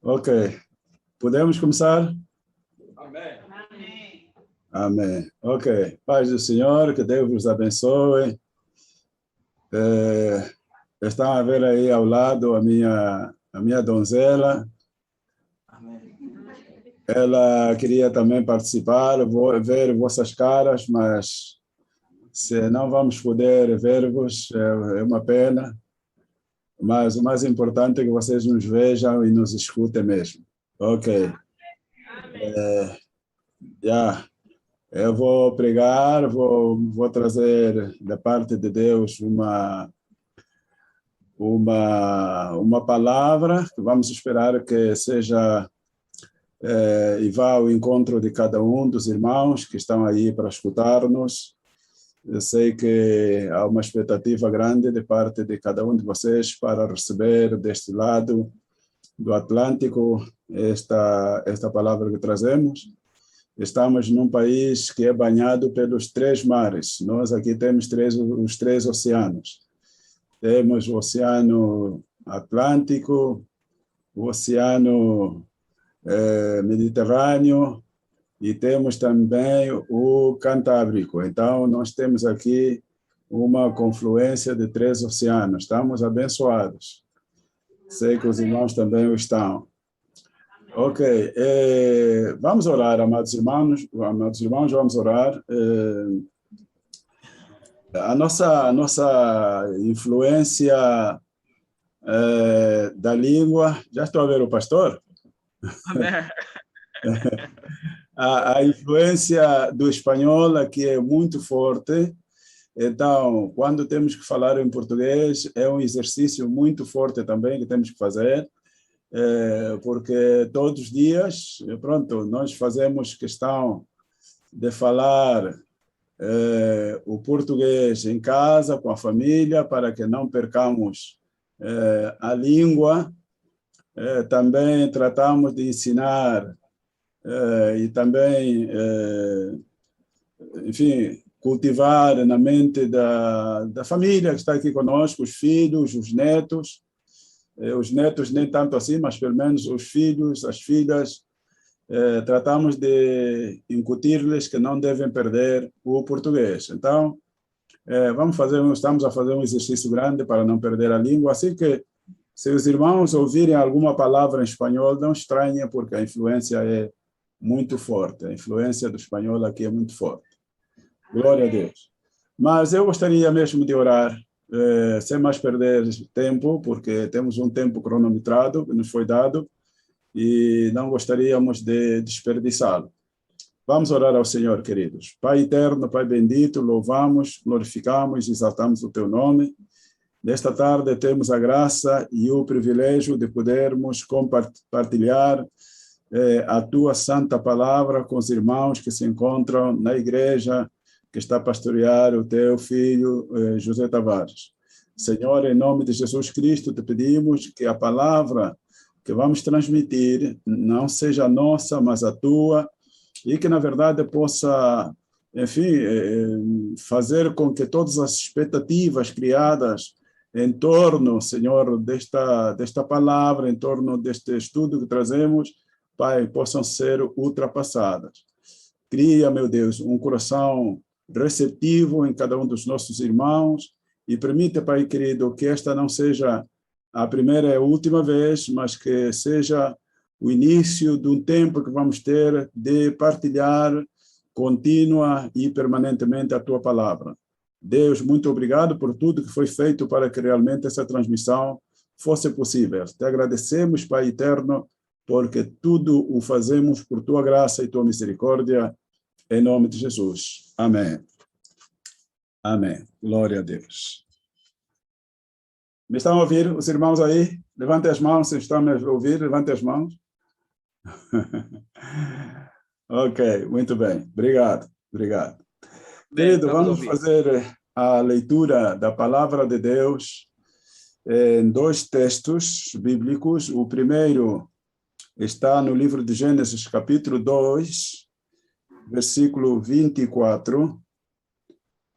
Ok. Podemos começar? Amém. Amém. Ok. Paz do Senhor, que Deus vos abençoe. Estão a ver aí ao lado a minha donzela. Amém. Ela queria também participar, vou ver vossas caras, mas se não vamos poder ver-vos, é uma pena. Mas o mais importante é que vocês nos vejam e nos escutem mesmo. Ok. Já. Eu vou pregar, vou trazer da parte de Deus uma palavra que vamos esperar que seja e vá ao encontro de cada um dos irmãos que estão aí para escutar-nos. Eu sei que há uma expectativa grande de parte de cada um de vocês para receber deste lado do Atlântico esta palavra que trazemos. Estamos num país que é banhado pelos três mares. Nós aqui temos os três oceanos. Temos o Oceano Atlântico, o Oceano Mediterrâneo e temos também o Cantábrico. Então, nós temos aqui uma confluência de três oceanos. Estamos abençoados. Sei que os irmãos também o estão. Ok, vamos orar, amados irmãos, vamos orar. A nossa influência da língua, já estou a ver o pastor? Amém. A influência do espanhol aqui é muito forte, então, quando temos que falar em português, é um exercício muito forte também que temos que fazer, porque todos os dias, pronto, nós fazemos questão de falar o português em casa, com a família, para que não percamos a língua. Também tratamos de ensinar e também, enfim, cultivar na mente da família que está aqui conosco, os filhos, os netos nem tanto assim, mas pelo menos os filhos, as filhas, tratamos de incutir-lhes que não devem perder o português. Então, estamos a fazer um exercício grande para não perder a língua, assim que se os irmãos ouvirem alguma palavra em espanhol, não estranhem, porque a influência é muito forte, a influência do espanhol aqui é muito forte. Glória a Deus. Mas eu gostaria mesmo de orar, sem mais perder tempo, porque temos um tempo cronometrado que nos foi dado e não gostaríamos de desperdiçá-lo. Vamos orar ao Senhor, queridos. Pai eterno, Pai bendito, louvamos, glorificamos, exaltamos o teu nome. Nesta tarde temos a graça e o privilégio de podermos compartilhar a tua santa palavra com os irmãos que se encontram na igreja que está a pastorear o teu filho José Tavares. Senhor, em nome de Jesus Cristo, te pedimos que a palavra que vamos transmitir não seja nossa, mas a tua, e que, na verdade, possa, enfim, fazer com que todas as expectativas criadas em torno, Senhor, desta palavra, em torno deste estudo que trazemos, Pai, possam ser ultrapassadas. Cria, meu Deus, um coração receptivo em cada um dos nossos irmãos e permita, Pai querido, que esta não seja a primeira e a última vez, mas que seja o início de um tempo que vamos ter de partilhar contínua e permanentemente a tua palavra. Deus, muito obrigado por tudo que foi feito para que realmente essa transmissão fosse possível. Te agradecemos, Pai eterno, porque tudo o fazemos por tua graça e tua misericórdia, em nome de Jesus. Amém. Amém. Glória a Deus. Me estão a ouvir os irmãos aí? Levantem as mãos, se estão a ouvir, levantem as mãos. Ok, muito bem. Obrigado. Querido, vamos fazer a leitura da palavra de Deus em dois textos bíblicos. O primeiro está no livro de Gênesis, capítulo 2, versículo 24.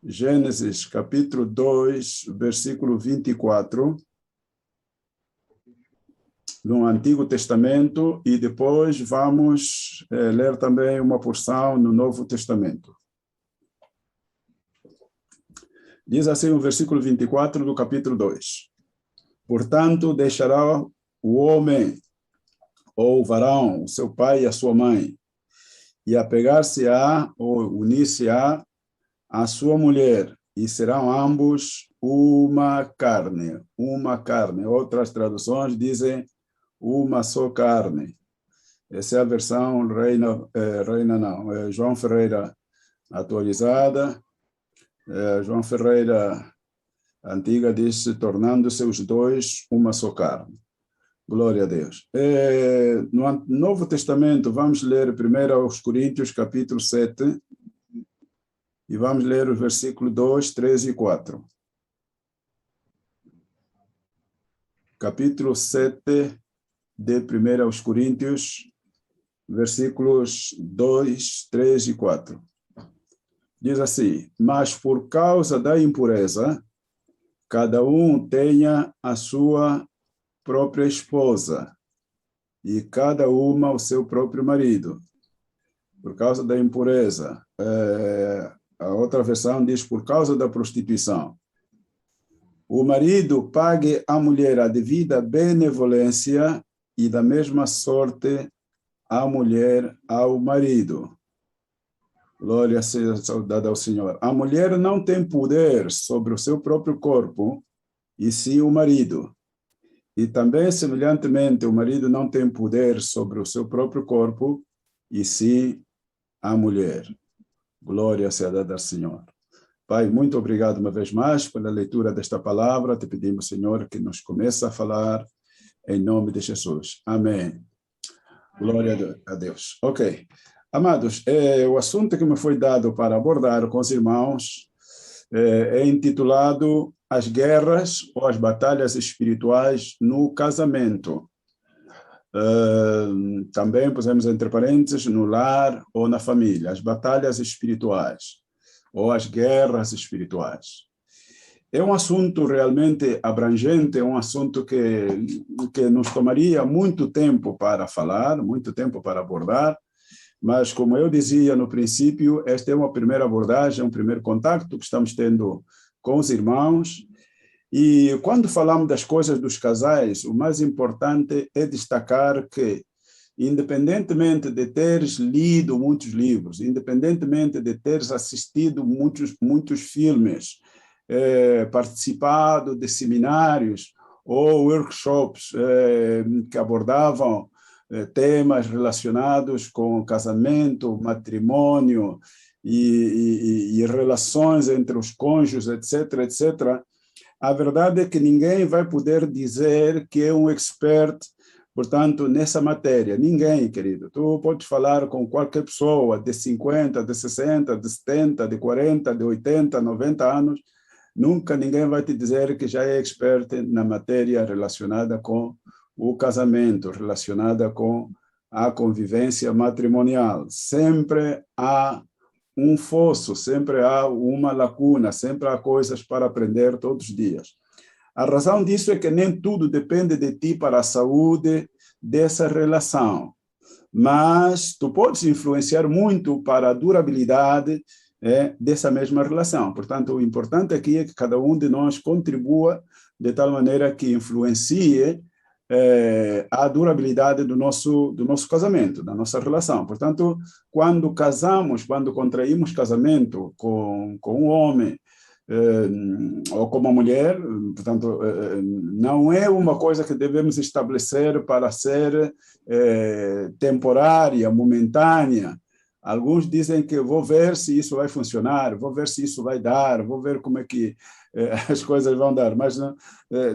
Gênesis, capítulo 2, versículo 24. no Antigo Testamento e depois vamos ler também uma porção no Novo Testamento. Diz assim o versículo 24 do capítulo 2. Portanto, deixará o homem ou o varão, o seu pai e a sua mãe, e apegar-se-á ou unir-se-á à sua mulher, e serão ambos uma carne, uma carne. Outras traduções dizem uma só carne. Essa é a versão João Ferreira atualizada. João Ferreira antiga diz, tornando-se os dois uma só carne. Glória a Deus. No Novo Testamento, vamos ler 1 Coríntios, capítulo 7, e vamos ler o versículo 2, 3 e 4. Capítulo 7 de 1 Coríntios, versículos 2, 3 e 4. Diz assim: mas por causa da impureza, cada um tenha a sua própria esposa, e cada uma o seu próprio marido. Por causa da impureza. A outra versão diz por causa da prostituição. O marido pague à mulher a devida benevolência e da mesma sorte a mulher ao marido. Glória seja saudada ao Senhor. A mulher não tem poder sobre o seu próprio corpo, e sim o marido. E também, semelhantemente, o marido não tem poder sobre o seu próprio corpo, e sim a mulher. Glória seja dada ao Senhor. Pai, muito obrigado uma vez mais pela leitura desta palavra. Te pedimos, Senhor, que nos comece a falar em nome de Jesus. Amém. Glória a Deus. Ok. Amados, o assunto que me foi dado para abordar com os irmãos é intitulado As Guerras ou as Batalhas Espirituais no Casamento. Também pusemos entre parênteses no lar ou na família, as batalhas espirituais ou as guerras espirituais. É um assunto realmente abrangente, é um assunto que nos tomaria muito tempo para falar, muito tempo para abordar, mas como eu dizia no princípio, esta é uma primeira abordagem, um primeiro contato que estamos tendo com os irmãos. E quando falamos das coisas dos casais, o mais importante é destacar que, independentemente de teres lido muitos livros, independentemente de teres assistido muitos filmes, participado de seminários ou workshops que abordavam temas relacionados com casamento, matrimônio e relações entre os cônjuges, etc., etc., a verdade é que ninguém vai poder dizer que é um expert, portanto, nessa matéria. Ninguém, querido. Tu podes falar com qualquer pessoa de 50, de 60, de 70, de 40, de 80, 90 anos, nunca ninguém vai te dizer que já é expert na matéria relacionada com o casamento, relacionada com a convivência matrimonial. Sempre há um fosso, sempre há uma lacuna, sempre há coisas para aprender todos os dias. A razão disso é que nem tudo depende de ti para a saúde dessa relação, mas tu podes influenciar muito para a durabilidade dessa mesma relação. Portanto, o importante aqui é que cada um de nós contribua de tal maneira que influencie a durabilidade do nosso casamento, da nossa relação. Portanto, quando casamos, quando contraímos casamento com um homem ou com uma mulher, portanto, não é uma coisa que devemos estabelecer para ser temporária, momentânea. Alguns dizem que vou ver se isso vai funcionar, vou ver se isso vai dar, vou ver como é que as coisas vão dar. Mas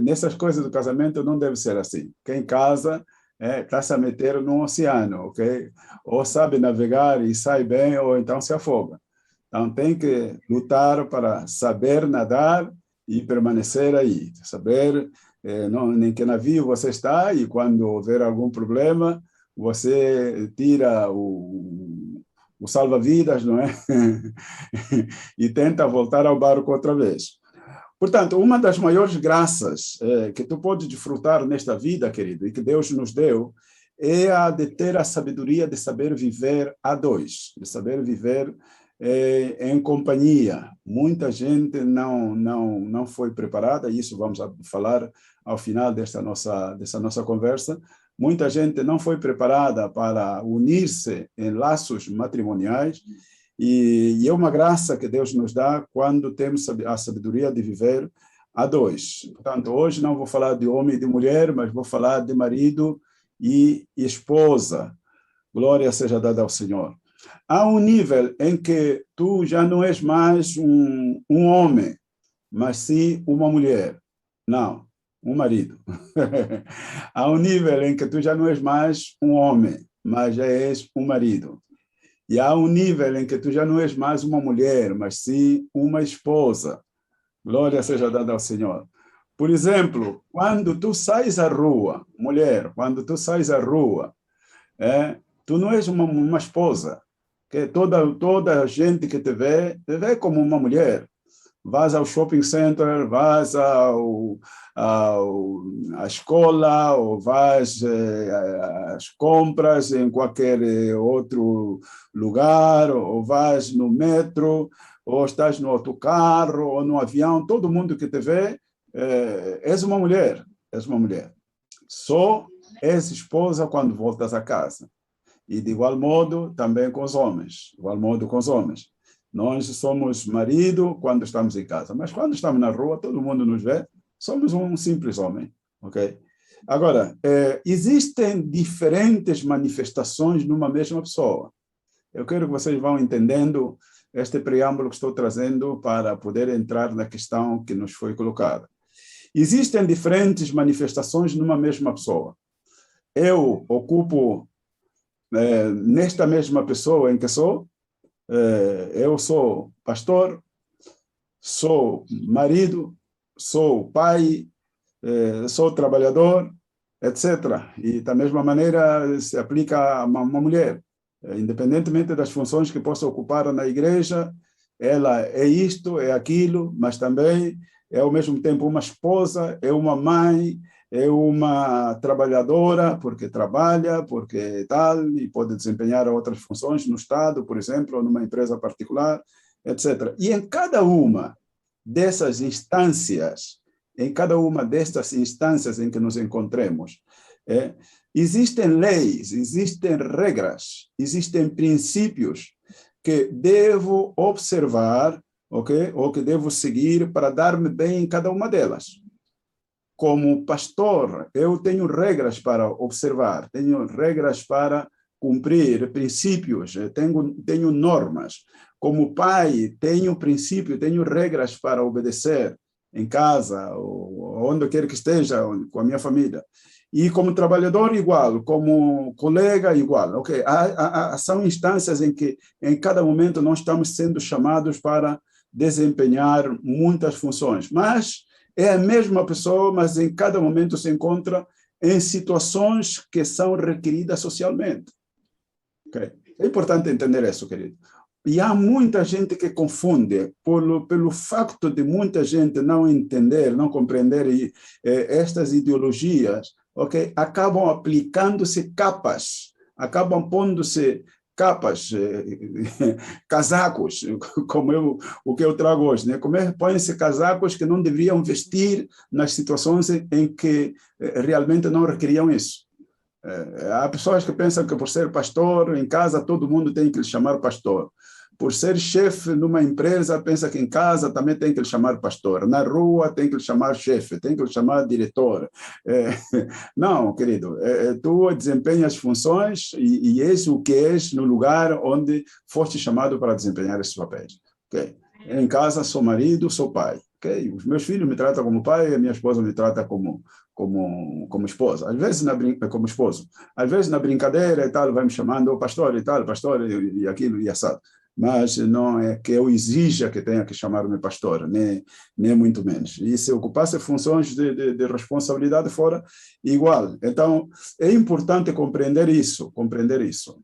nessas coisas do casamento não deve ser assim. Quem casa está se a meter num oceano, ok? Ou sabe navegar e sai bem, ou então se afoga. Então tem que lutar para saber nadar e permanecer aí. Saber em que navio você está e quando houver algum problema, você tira o salva-vidas, não é? E tenta voltar ao barco outra vez. Portanto, uma das maiores graças que tu podes desfrutar nesta vida, querido, e que Deus nos deu, é a de ter a sabedoria de saber viver a dois, de saber viver em companhia. Muita gente não foi preparada, e isso vamos falar ao final dessa nossa conversa. Muita gente não foi preparada para unir-se em laços matrimoniais, e é uma graça que Deus nos dá quando temos a sabedoria de viver a dois. Portanto, hoje não vou falar de homem e de mulher, mas vou falar de marido e esposa. Glória seja dada ao Senhor. Há um nível em que tu já não és mais um homem, mas sim uma mulher. Não, um marido. Há um nível em que tu já não és mais um homem, mas já és um marido. E há um nível em que tu já não és mais uma mulher, mas sim uma esposa. Glória seja dada ao Senhor. Por exemplo, quando tu sais à rua, mulher, quando tu sais à rua, tu não és uma esposa, que toda a gente que te vê como uma mulher. Vais ao shopping center, vais à escola, ou vais às compras em qualquer outro lugar, ou vais no metro, ou estás no autocarro, ou no avião, todo mundo que te vê, és uma mulher, és uma mulher. Só és esposa quando voltas a casa. E de igual modo também com os homens, igual modo com os homens. Nós somos marido quando estamos em casa, mas quando estamos na rua, todo mundo nos vê, somos um simples homem, ok? Agora, existem diferentes manifestações numa mesma pessoa. Eu quero que vocês vão entendendo este preâmbulo que estou trazendo para poder entrar na questão que nos foi colocada. Existem diferentes manifestações numa mesma pessoa. Eu ocupo, nesta mesma pessoa em que sou, eu sou pastor, sou marido, sou pai, sou trabalhador, etc. E da mesma maneira se aplica a uma mulher. Independentemente das funções que possa ocupar na igreja, ela é isto, é aquilo, mas também é ao mesmo tempo uma esposa, é uma mãe, é uma trabalhadora, porque trabalha, porque tal, e pode desempenhar outras funções no Estado, por exemplo, ou numa empresa particular, etc. E em cada uma dessas instâncias, em que nos encontremos, existem leis, existem regras, existem princípios que devo observar, okay? Ou que devo seguir para dar-me bem em cada uma delas. Como pastor, eu tenho regras para observar, tenho regras para cumprir, princípios, tenho normas. Como pai, tenho princípios, tenho regras para obedecer em casa, ou onde quer que esteja, com a minha família. E como trabalhador, igual, como colega, igual. Okay? São instâncias em que, em cada momento, nós estamos sendo chamados para desempenhar muitas funções, mas é a mesma pessoa, mas em cada momento se encontra em situações que são requeridas socialmente. Okay? É importante entender isso, querido. E há muita gente que confunde, pelo facto de muita gente não entender, não compreender estas ideologias, okay? Acabam aplicando-se capas, acabam pondo-se capas, casacos, o que eu trago hoje, né? Põem-se casacos que não deveriam vestir nas situações em que realmente não requeriam isso. Há pessoas que pensam que por ser pastor, em casa todo mundo tem que lhe chamar pastor. Por ser chefe numa empresa, pensa que em casa também tem que lhe chamar pastor. Na rua tem que lhe chamar chefe, tem que lhe chamar diretor. Não, querido, tu desempenhas funções e és o que és no lugar onde foste chamado para desempenhar esses papéis. Okay? Em casa sou marido, sou pai. Okay? Os meus filhos me tratam como pai, a minha esposa me trata como esposa, às vezes como esposo, às vezes na brincadeira e tal, vai me chamando, pastor e tal, pastor e aquilo e assado. mas não é que eu exija que tenha que chamar-me pastor, nem muito menos. E se ocupasse funções de responsabilidade fora, igual. Então, é importante compreender isso,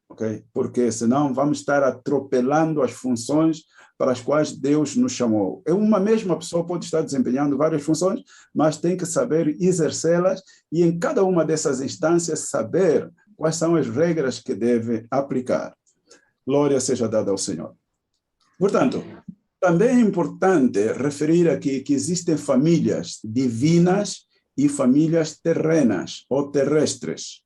ok? Porque senão vamos estar atropelando as funções para as quais Deus nos chamou. Uma mesma pessoa pode estar desempenhando várias funções, mas tem que saber exercê-las e em cada uma dessas instâncias saber quais são as regras que deve aplicar. Glória seja dada ao Senhor. Portanto, também é importante referir aqui que existem famílias divinas e famílias terrenas ou terrestres.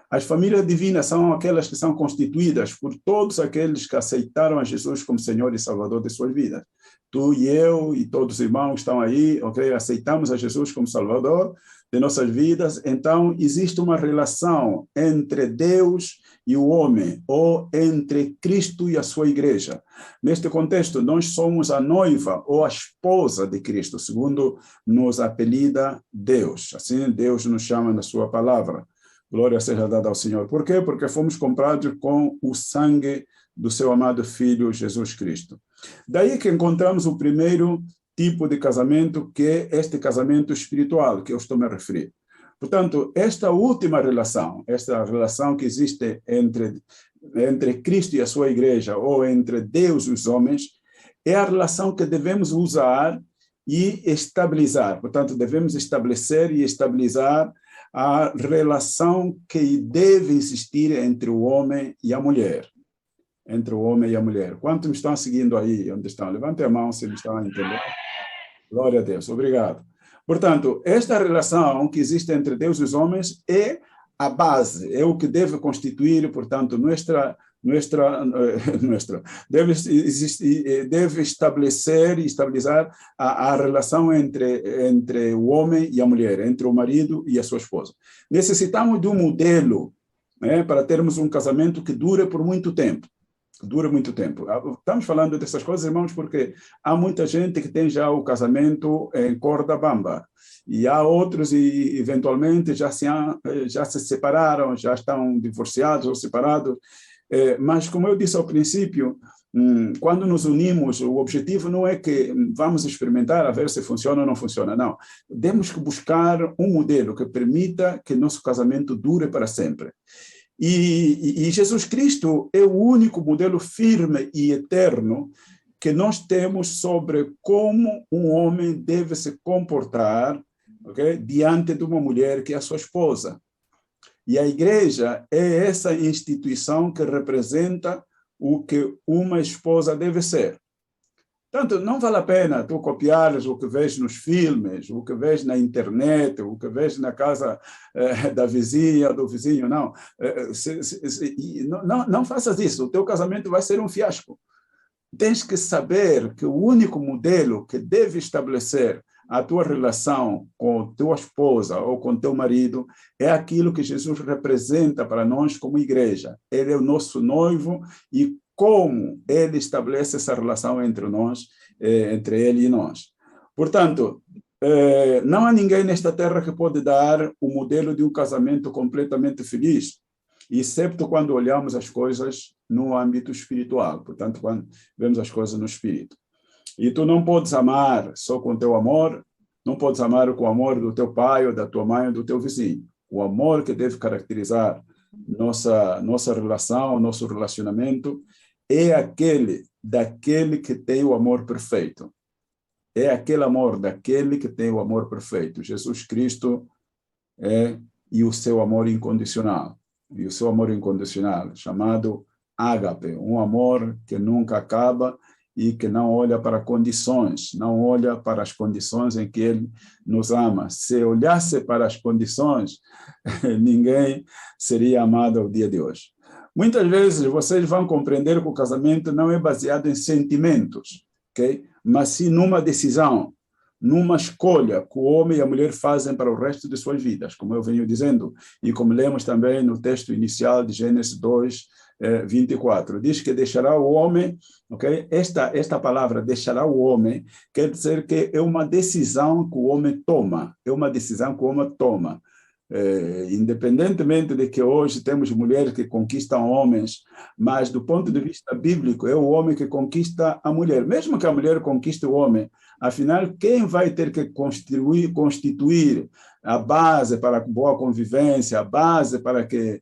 As famílias divinas são aquelas que são constituídas por todos aqueles que aceitaram a Jesus como Senhor e Salvador de suas vidas. Tu e eu e todos os irmãos que estão aí, ok? Aceitamos a Jesus como Salvador de nossas vidas. Então, existe uma relação entre Deus e o homem, ou entre Cristo e a sua igreja. Neste contexto, nós somos a noiva ou a esposa de Cristo, segundo nos apelida Deus. Assim, Deus nos chama na sua palavra. Glória seja dada ao Senhor. Por quê? Porque fomos comprados com o sangue do seu amado Filho, Jesus Cristo. Daí que encontramos o primeiro tipo de casamento, que é este casamento espiritual, que eu estou me a referir. Portanto, esta última relação, esta relação que existe entre Cristo e a sua igreja, ou entre Deus e os homens, é a relação que devemos usar e estabilizar. Portanto, devemos estabelecer e estabilizar a relação que deve existir entre o homem e a mulher. Entre o homem e a mulher. Quantos me estão seguindo aí? Onde estão? Levantem a mão se me estão a entender. Glória a Deus. Obrigado. Portanto, esta relação que existe entre Deus e os homens é a base, é o que deve constituir, portanto, deve estabelecer e estabilizar a relação entre o homem e a mulher, entre o marido e a sua esposa. Necessitamos de um modelo, né, para termos um casamento que dure por muito tempo. Dura muito tempo. Estamos falando dessas coisas, irmãos, porque há muita gente que tem já o casamento em corda bamba. E há outros, e eventualmente já se separaram, já estão divorciados ou separados. Mas, como eu disse ao princípio, quando nos unimos, o objetivo não é que vamos experimentar, a ver se funciona ou não funciona. Não. Temos que buscar um modelo que permita que nosso casamento dure para sempre. E Jesus Cristo é o único modelo firme e eterno que nós temos sobre como um homem deve se comportar, okay, diante de uma mulher que é a sua esposa. E a igreja é essa instituição que representa o que uma esposa deve ser. Portanto, não vale a pena tu copiares o que vês nos filmes, o que vês na internet, o que vês na casa da vizinha, do vizinho, não. Não faças isso, o teu casamento vai ser um fiasco. Tens que saber que o único modelo que deve estabelecer a tua relação com a tua esposa ou com teu marido é aquilo que Jesus representa para nós como igreja. Ele é o nosso noivo e como ele estabelece essa relação entre nós, entre ele e nós. Portanto, não há ninguém nesta terra que pode dar o modelo de um casamento completamente feliz, exceto quando olhamos as coisas no âmbito espiritual, portanto, quando vemos as coisas no espírito. E tu não podes amar só com teu amor, não podes amar com o amor do teu pai, ou da tua mãe, ou do teu vizinho. O amor que deve caracterizar nossa relação, nosso relacionamento, é daquele que tem o amor perfeito. É aquele amor daquele que tem o amor perfeito. Jesus Cristo e o seu amor incondicional. E o seu amor incondicional, chamado ágape, um amor que nunca acaba e que não olha para condições, não olha para as condições em que ele nos ama. Se olhasse para as condições, ninguém seria amado ao dia de hoje. Muitas vezes vocês vão compreender que o casamento não é baseado em sentimentos, okay? Mas sim numa decisão, numa escolha que o homem e a mulher fazem para o resto de suas vidas, como eu venho dizendo, e como lemos também no texto inicial de Gênesis 2, 24. Diz que deixará o homem, okay? Esta palavra, deixará o homem, quer dizer que é uma decisão que o homem toma, é uma decisão que o homem toma. Independentemente de que hoje temos mulheres que conquistam homens, mas do ponto de vista bíblico é o homem que conquista a mulher, mesmo que a mulher conquiste o homem. Afinal, quem vai ter que constituir a base para a boa convivência, a base para que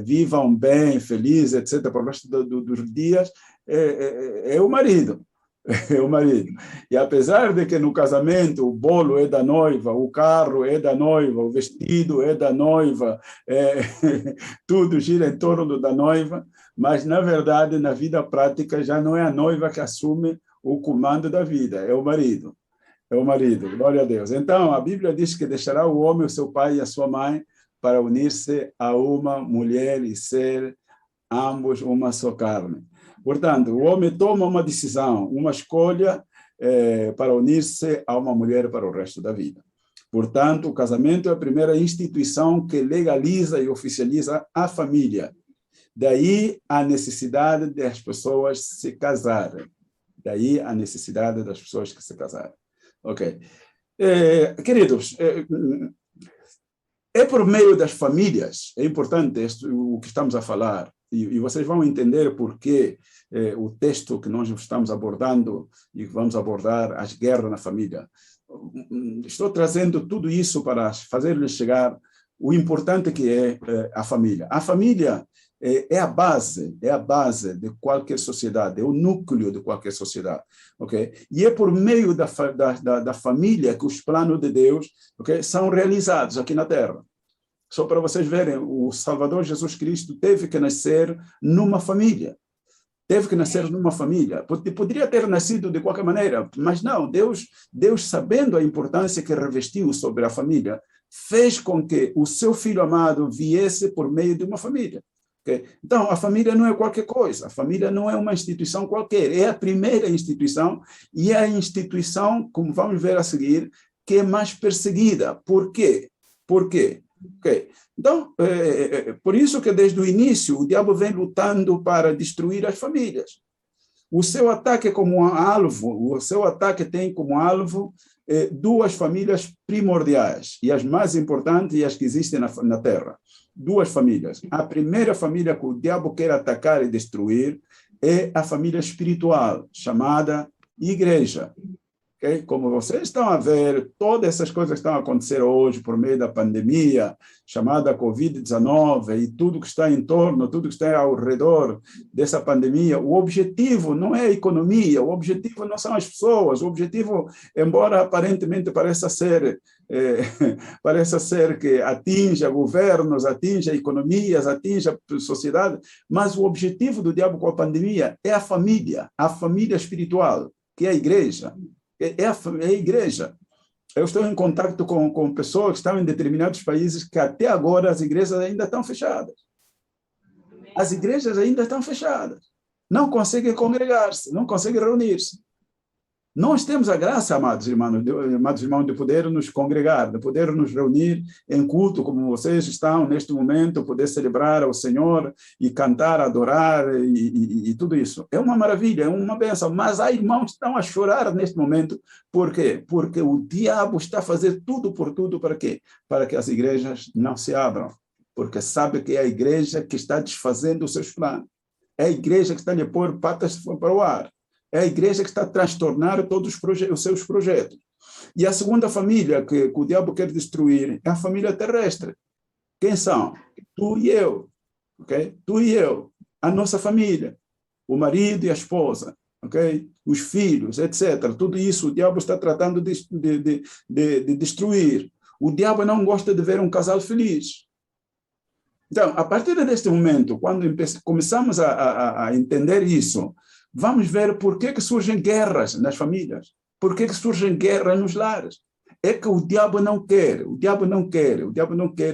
vivam bem, felizes, etc., para o resto dos dias, é o marido. É o marido. E apesar de que no casamento o bolo é da noiva, o carro é da noiva, o vestido é da noiva, tudo gira em torno da noiva, mas, na verdade, na vida prática, já não é a noiva que assume o comando da vida, é o marido. É o marido, glória a Deus. Então, a Bíblia diz que deixará o homem, o seu pai e a sua mãe para unir-se a uma mulher e ser ambos uma só carne. Portanto, o homem toma uma decisão, uma escolha para unir-se a uma mulher para o resto da vida. Portanto, o casamento é a primeira instituição que legaliza e oficializa a família. Daí a necessidade das pessoas se casarem. Daí a necessidade das pessoas que se casarem. Ok. Queridos, é por meio das famílias, é importante o que estamos a falar, e vocês vão entender por que o texto que nós estamos abordando e vamos abordar, as guerras na família. Estou trazendo tudo isso para fazer-lhes chegar o importante que é a família. A família é a base de qualquer sociedade, é o núcleo de qualquer sociedade, ok? E é por meio da família que os planos de Deus, ok, são realizados aqui na Terra. Só para vocês verem, o Salvador Jesus Cristo teve que nascer numa família. Teve que nascer numa família. Poderia ter nascido de qualquer maneira, mas não. Deus, sabendo a importância que revestiu sobre a família, fez com que o seu filho amado viesse por meio de uma família. Okay? Então, a família não é qualquer coisa. A família não é uma instituição qualquer. É a primeira instituição e é a instituição, como vamos ver a seguir, que é mais perseguida. Por quê? Por quê? Okay. Então, por isso que desde o início o diabo vem lutando para destruir as famílias. O seu ataque tem como alvo duas famílias primordiais, e as mais importantes e as que existem na Terra. Duas famílias. A primeira família que o diabo quer atacar e destruir é a família espiritual, chamada igreja. Okay? Como vocês estão a ver, todas essas coisas estão a acontecer hoje por meio da pandemia, chamada Covid-19, e tudo que está em torno, tudo que está ao redor dessa pandemia. O objetivo não é a economia, o objetivo não são as pessoas, o objetivo, embora aparentemente pareça ser que atinja governos, atinja economias, atinja sociedade, mas o objetivo do diabo com a pandemia é a família espiritual, que é a igreja. É a igreja. Eu estou em contato com pessoas que estão em determinados países que até agora as igrejas ainda estão fechadas. As igrejas ainda estão fechadas. Não conseguem congregar-se, não conseguem reunir-se. Nós temos a graça, amados irmãos, de poder nos congregar, de poder nos reunir em culto, como vocês estão neste momento, poder celebrar ao Senhor e cantar, adorar e tudo isso. É uma maravilha, é uma bênção, mas há irmãos que estão a chorar neste momento. Por quê? Porque o diabo está a fazer tudo por tudo para quê? Para que as igrejas não se abram, porque sabe que é a igreja que está desfazendo os seus planos. É a igreja que está a lhe pôr patas para o ar. É a igreja que está a transtornar todos os seus projetos. E a segunda família que o diabo quer destruir é a família terrestre. Quem são? Tu e eu. Okay? Tu e eu. A nossa família. O marido e a esposa. Okay? Os filhos, etc. Tudo isso o diabo está tratando de destruir. O diabo não gosta de ver um casal feliz. Então, a partir deste momento, quando começamos a entender isso, vamos ver por que surgem guerras nas famílias, por que surgem guerras nos lares. É que o diabo não quer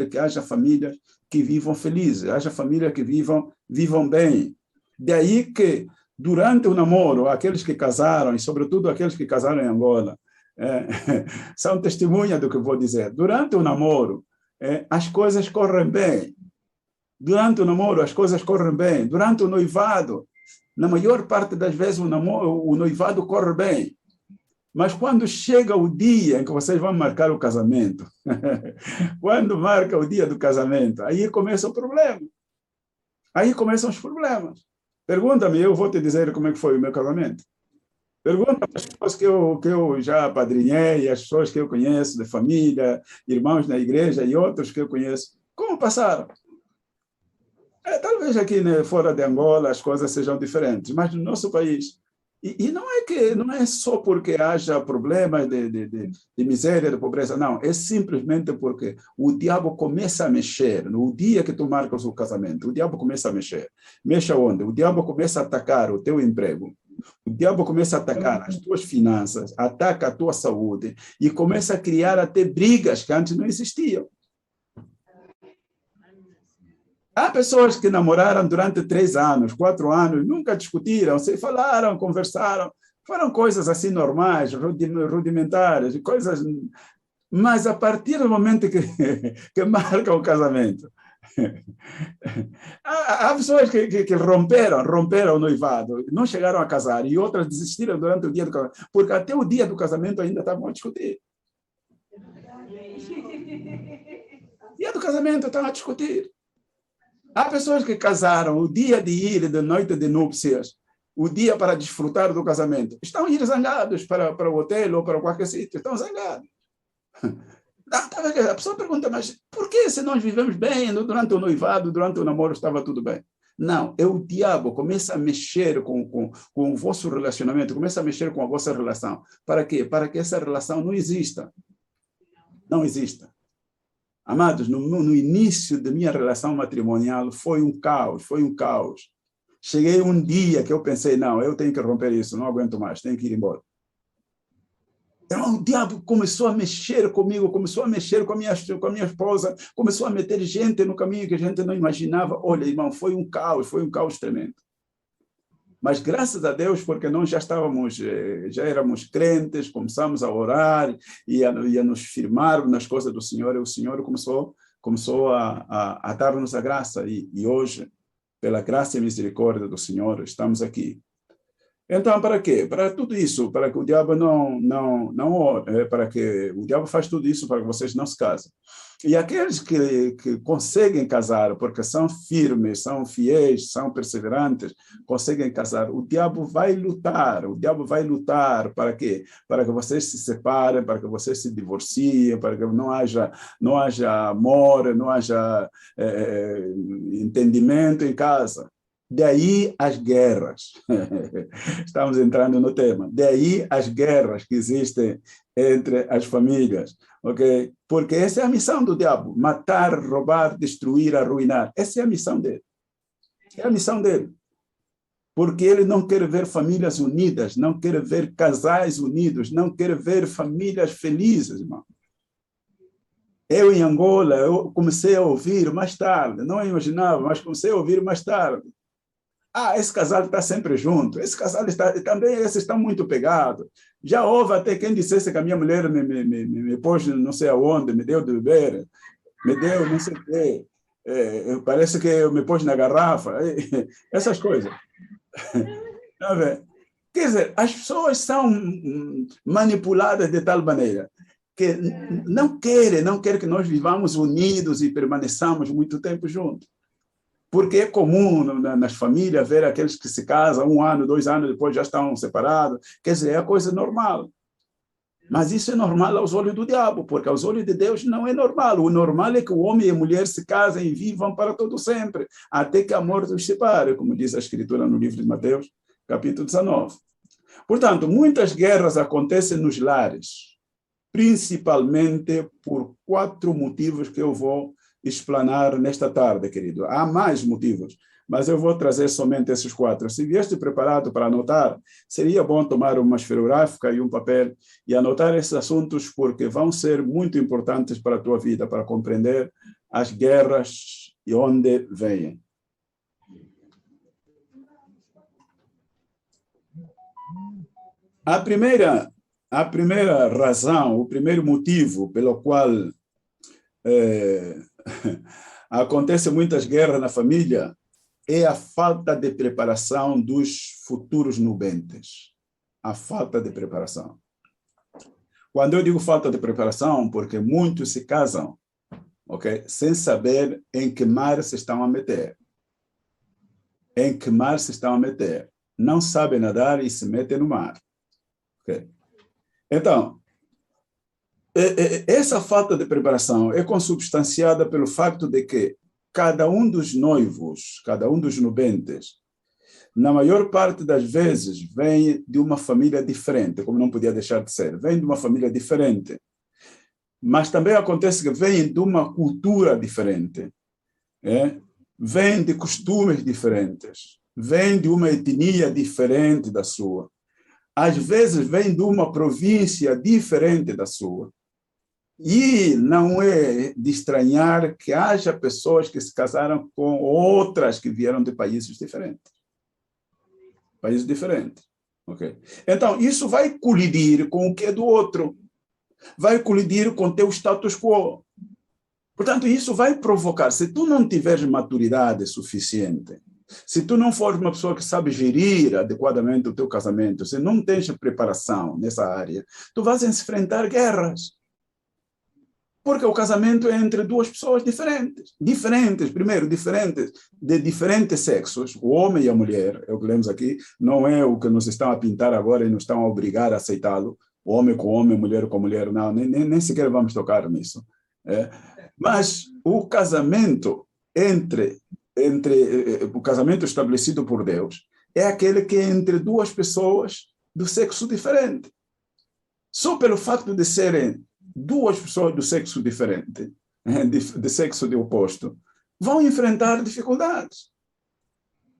que haja famílias que vivam felizes, haja famílias que vivam bem. Daí que, durante o namoro, aqueles que casaram, e sobretudo aqueles que casaram em Angola, são testemunhas do que vou dizer. Durante o namoro, as coisas correm bem. Durante o namoro, as coisas correm bem. Durante o noivado, na maior parte das vezes o noivado corre bem. Mas quando chega o dia em que vocês vão marcar o casamento, quando marca o dia do casamento, aí começa o problema. Aí começam os problemas. Pergunta-me, eu vou te dizer como é que foi o meu casamento. Pergunta para as pessoas que eu já apadrinhei, as pessoas que eu conheço, de família, irmãos na igreja e outros que eu conheço, como passaram? Talvez aqui, né, fora de Angola as coisas sejam diferentes, mas no nosso país, e não é só porque haja problemas de miséria, de pobreza, não, é simplesmente porque o diabo começa a mexer. No dia que tu marcas o casamento, o diabo começa a mexer. Mexe aonde? O diabo começa a atacar o teu emprego. O diabo começa a atacar as tuas finanças, ataca a tua saúde e começa a criar até brigas que antes não existiam. Há pessoas que namoraram durante 3 anos, 4 anos, nunca discutiram, se falaram, conversaram, foram coisas assim normais, rudimentares, coisas. Mas a partir do momento que marcam o casamento, há pessoas que romperam o noivado, não chegaram a casar, e outras desistiram durante o dia do casamento, porque até o dia do casamento ainda estavam a discutir. Dia do casamento estavam a discutir. Há pessoas que casaram o dia de ir, de noite de núpcias, o dia para desfrutar do casamento. Estão a ir zangados para o hotel ou para qualquer sítio. Estão zangados. A pessoa pergunta, mas por que se nós vivemos bem durante o noivado, durante o namoro estava tudo bem? Não, é o diabo, começa a mexer com o vosso relacionamento, começa a mexer com a vossa relação. Para quê? Para que essa relação não exista. Não exista. Amados, no início da minha relação matrimonial foi um caos, foi um caos. Cheguei um dia que eu pensei, não, eu tenho que romper isso, não aguento mais, tenho que ir embora. Então, o diabo começou a mexer comigo, começou a mexer com a minha esposa, começou a meter gente no caminho que a gente não imaginava. Olha, irmão, foi um caos tremendo. Mas graças a Deus, porque nós já éramos crentes, começamos a orar e a nos firmar nas coisas do Senhor, e o Senhor começou a dar-nos a graça, e hoje, pela graça e misericórdia do Senhor, estamos aqui. Então, para quê? Para tudo isso, para que o diabo para que o diabo faz tudo isso para que vocês não se casem. E aqueles que conseguem casar, porque são firmes, são fiéis, são perseverantes, conseguem casar, o diabo vai lutar para quê? Para que vocês se separem, para que vocês se divorciem, para que não haja amor, não haja entendimento em casa. Daí as guerras. Estamos entrando no tema. Daí as guerras que existem entre as famílias. Okay? Porque essa é a missão do diabo: matar, roubar, destruir, arruinar. Essa é a missão dele. É a missão dele. Porque ele não quer ver famílias unidas, não quer ver casais unidos, não quer ver famílias felizes, irmão. Eu, em Angola, eu comecei a ouvir mais tarde, não imaginava, mas comecei a ouvir mais tarde. Esse casal está sempre junto, esse casal também, esses estão muito pegados. Já houve até quem dissesse que a minha mulher me pôs não sei aonde, me deu de beber, me deu não sei o quê, parece que eu me pôs na garrafa, essas coisas. Quer dizer, as pessoas são manipuladas de tal maneira que não querem que nós vivamos unidos e permaneçamos muito tempo juntos. Porque é comum nas famílias ver aqueles que se casam 1 ano, 2 anos depois já estão separados. Quer dizer, é a coisa normal. Mas isso é normal aos olhos do diabo, porque aos olhos de Deus não é normal. O normal é que o homem e a mulher se casem e vivam para todo sempre, até que a morte os separe, como diz a Escritura no livro de Mateus, capítulo 19. Portanto, muitas guerras acontecem nos lares, principalmente por 4 motivos que eu vou explanar nesta tarde, querido. Há mais motivos, mas eu vou trazer somente esses 4. Se vieste preparado para anotar, seria bom tomar uma esferográfica e um papel e anotar esses assuntos, porque vão ser muito importantes para a tua vida, para compreender as guerras e onde vêm. A primeira razão, o primeiro motivo pelo qual acontece muitas guerras na família é a falta de preparação dos futuros nubentes. A falta de preparação. Quando eu digo falta de preparação, porque muitos se casam, ok? Sem saber em que mar se estão a meter. Em que mar se estão a meter. Não sabem nadar e se metem no mar. Okay? Então, essa falta de preparação é consubstanciada pelo facto de que cada um dos noivos, cada um dos nubentes, na maior parte das vezes, vem de uma família diferente, como não podia deixar de ser. Vem de uma família diferente. Mas também acontece que vem de uma cultura diferente. Vem de costumes diferentes. Vem de uma etnia diferente da sua. Às vezes, vem de uma província diferente da sua. E não é de estranhar que haja pessoas que se casaram com outras que vieram de países diferentes. Países diferentes. Okay? Então, isso vai colidir com o que é do outro. Vai colidir com o teu status quo. Portanto, isso vai provocar, se tu não tiveres maturidade suficiente, se tu não fores uma pessoa que sabe gerir adequadamente o teu casamento, se não tens preparação nessa área, tu vais enfrentar guerras. Porque o casamento é entre duas pessoas diferentes. Primeiro, diferentes, de diferentes sexos. O homem e a mulher, é o que lemos aqui, não é o que nos estão a pintar agora e nos estão a obrigar a aceitá-lo. Homem com homem, mulher com mulher, não, nem sequer vamos tocar nisso. Mas o casamento o casamento estabelecido por Deus é aquele que é entre duas pessoas do sexo diferente. Só pelo facto de serem duas pessoas do sexo diferente, de sexo de oposto, vão enfrentar dificuldades.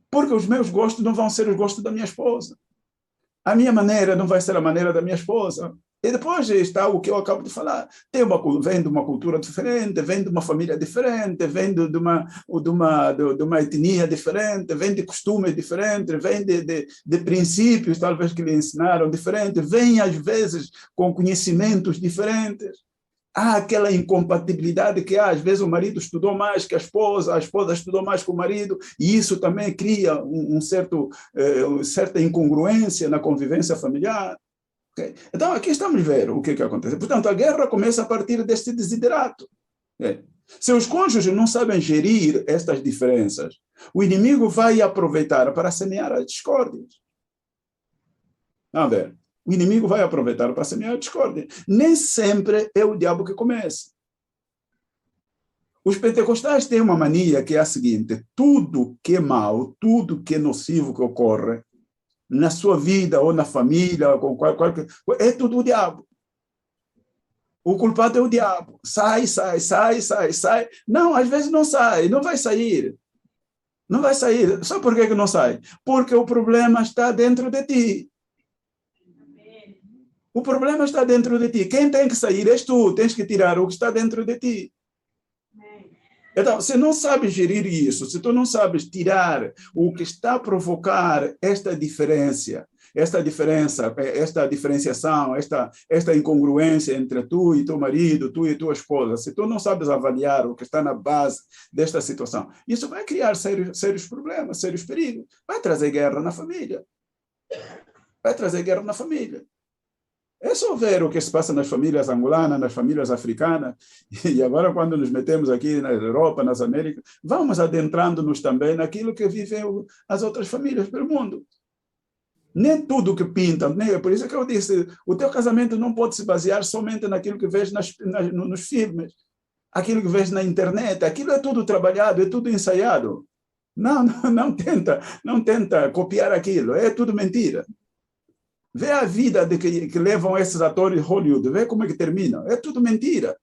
Porque os meus gostos não vão ser os gostos da minha esposa. A minha maneira não vai ser a maneira da minha esposa. E depois está o que eu acabo de falar. Vem de uma cultura diferente, vem de uma família diferente, vem de uma etnia diferente, vem de costumes diferentes, vem de princípios, talvez, que lhe ensinaram diferentes, vem, às vezes, com conhecimentos diferentes. Há aquela incompatibilidade que às vezes o marido estudou mais que a esposa estudou mais que o marido, e isso também cria certa incongruência na convivência familiar. Okay? Então, aqui estamos a ver o que acontece. Portanto, a guerra começa a partir deste desiderato. Se os cônjuges não sabem gerir estas diferenças, o inimigo vai aproveitar para semear as discórdias. Vamos ver. O inimigo vai aproveitar para semear a discórdia. Nem sempre é o diabo que começa. Os pentecostais têm uma mania que é a seguinte: tudo que é mau, tudo que é nocivo que ocorre na sua vida ou na família, é tudo o diabo. O culpado é o diabo. Sai. Não, às vezes não sai, não vai sair. Não vai sair. Sabe por que não sai? Porque o problema está dentro de ti. O problema está dentro de ti. Quem tem que sair és tu. Tens que tirar o que está dentro de ti. Então, se não sabes gerir isso, se tu não sabes tirar o que está a provocar esta diferença, esta diferenciação, esta incongruência entre tu e teu marido, tu e tua esposa, se tu não sabes avaliar o que está na base desta situação, isso vai criar sérios problemas, sérios perigos. Vai trazer guerra na família. É só ver o que se passa nas famílias angolanas, nas famílias africanas, e agora quando nos metemos aqui na Europa, nas Américas, vamos adentrando-nos também naquilo que vivem as outras famílias pelo mundo. Nem tudo que pintam, por isso que eu disse, o teu casamento não pode se basear somente naquilo que vês nos filmes, aquilo que vês na internet, aquilo é tudo trabalhado, é tudo ensaiado. Não tenta copiar aquilo, é tudo mentira. Vê a vida que levam esses atores de Hollywood, vê como é que terminam. É tudo mentira.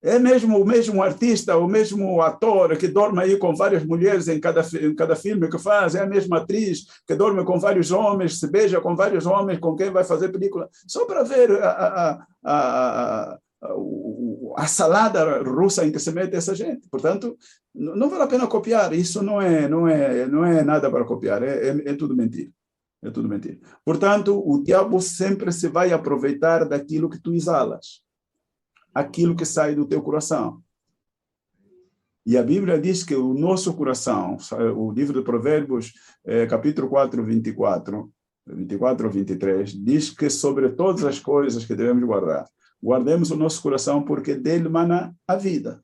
É mesmo o mesmo artista, o mesmo ator que dorme aí com várias mulheres em cada filme que faz, é a mesma atriz que dorme com vários homens, se beija com vários homens com quem vai fazer película, só para ver a salada russa em que se mete essa gente. Portanto, não vale a pena copiar, isso não é nada para copiar, é tudo mentira. É tudo mentira. Portanto, o diabo sempre se vai aproveitar daquilo que tu exalas, aquilo que sai do teu coração. E a Bíblia diz que o nosso coração, o livro de Provérbios, capítulo 4, 24, 24 ou 23, diz que sobre todas as coisas que devemos guardar, guardemos o nosso coração, porque dele mana a vida.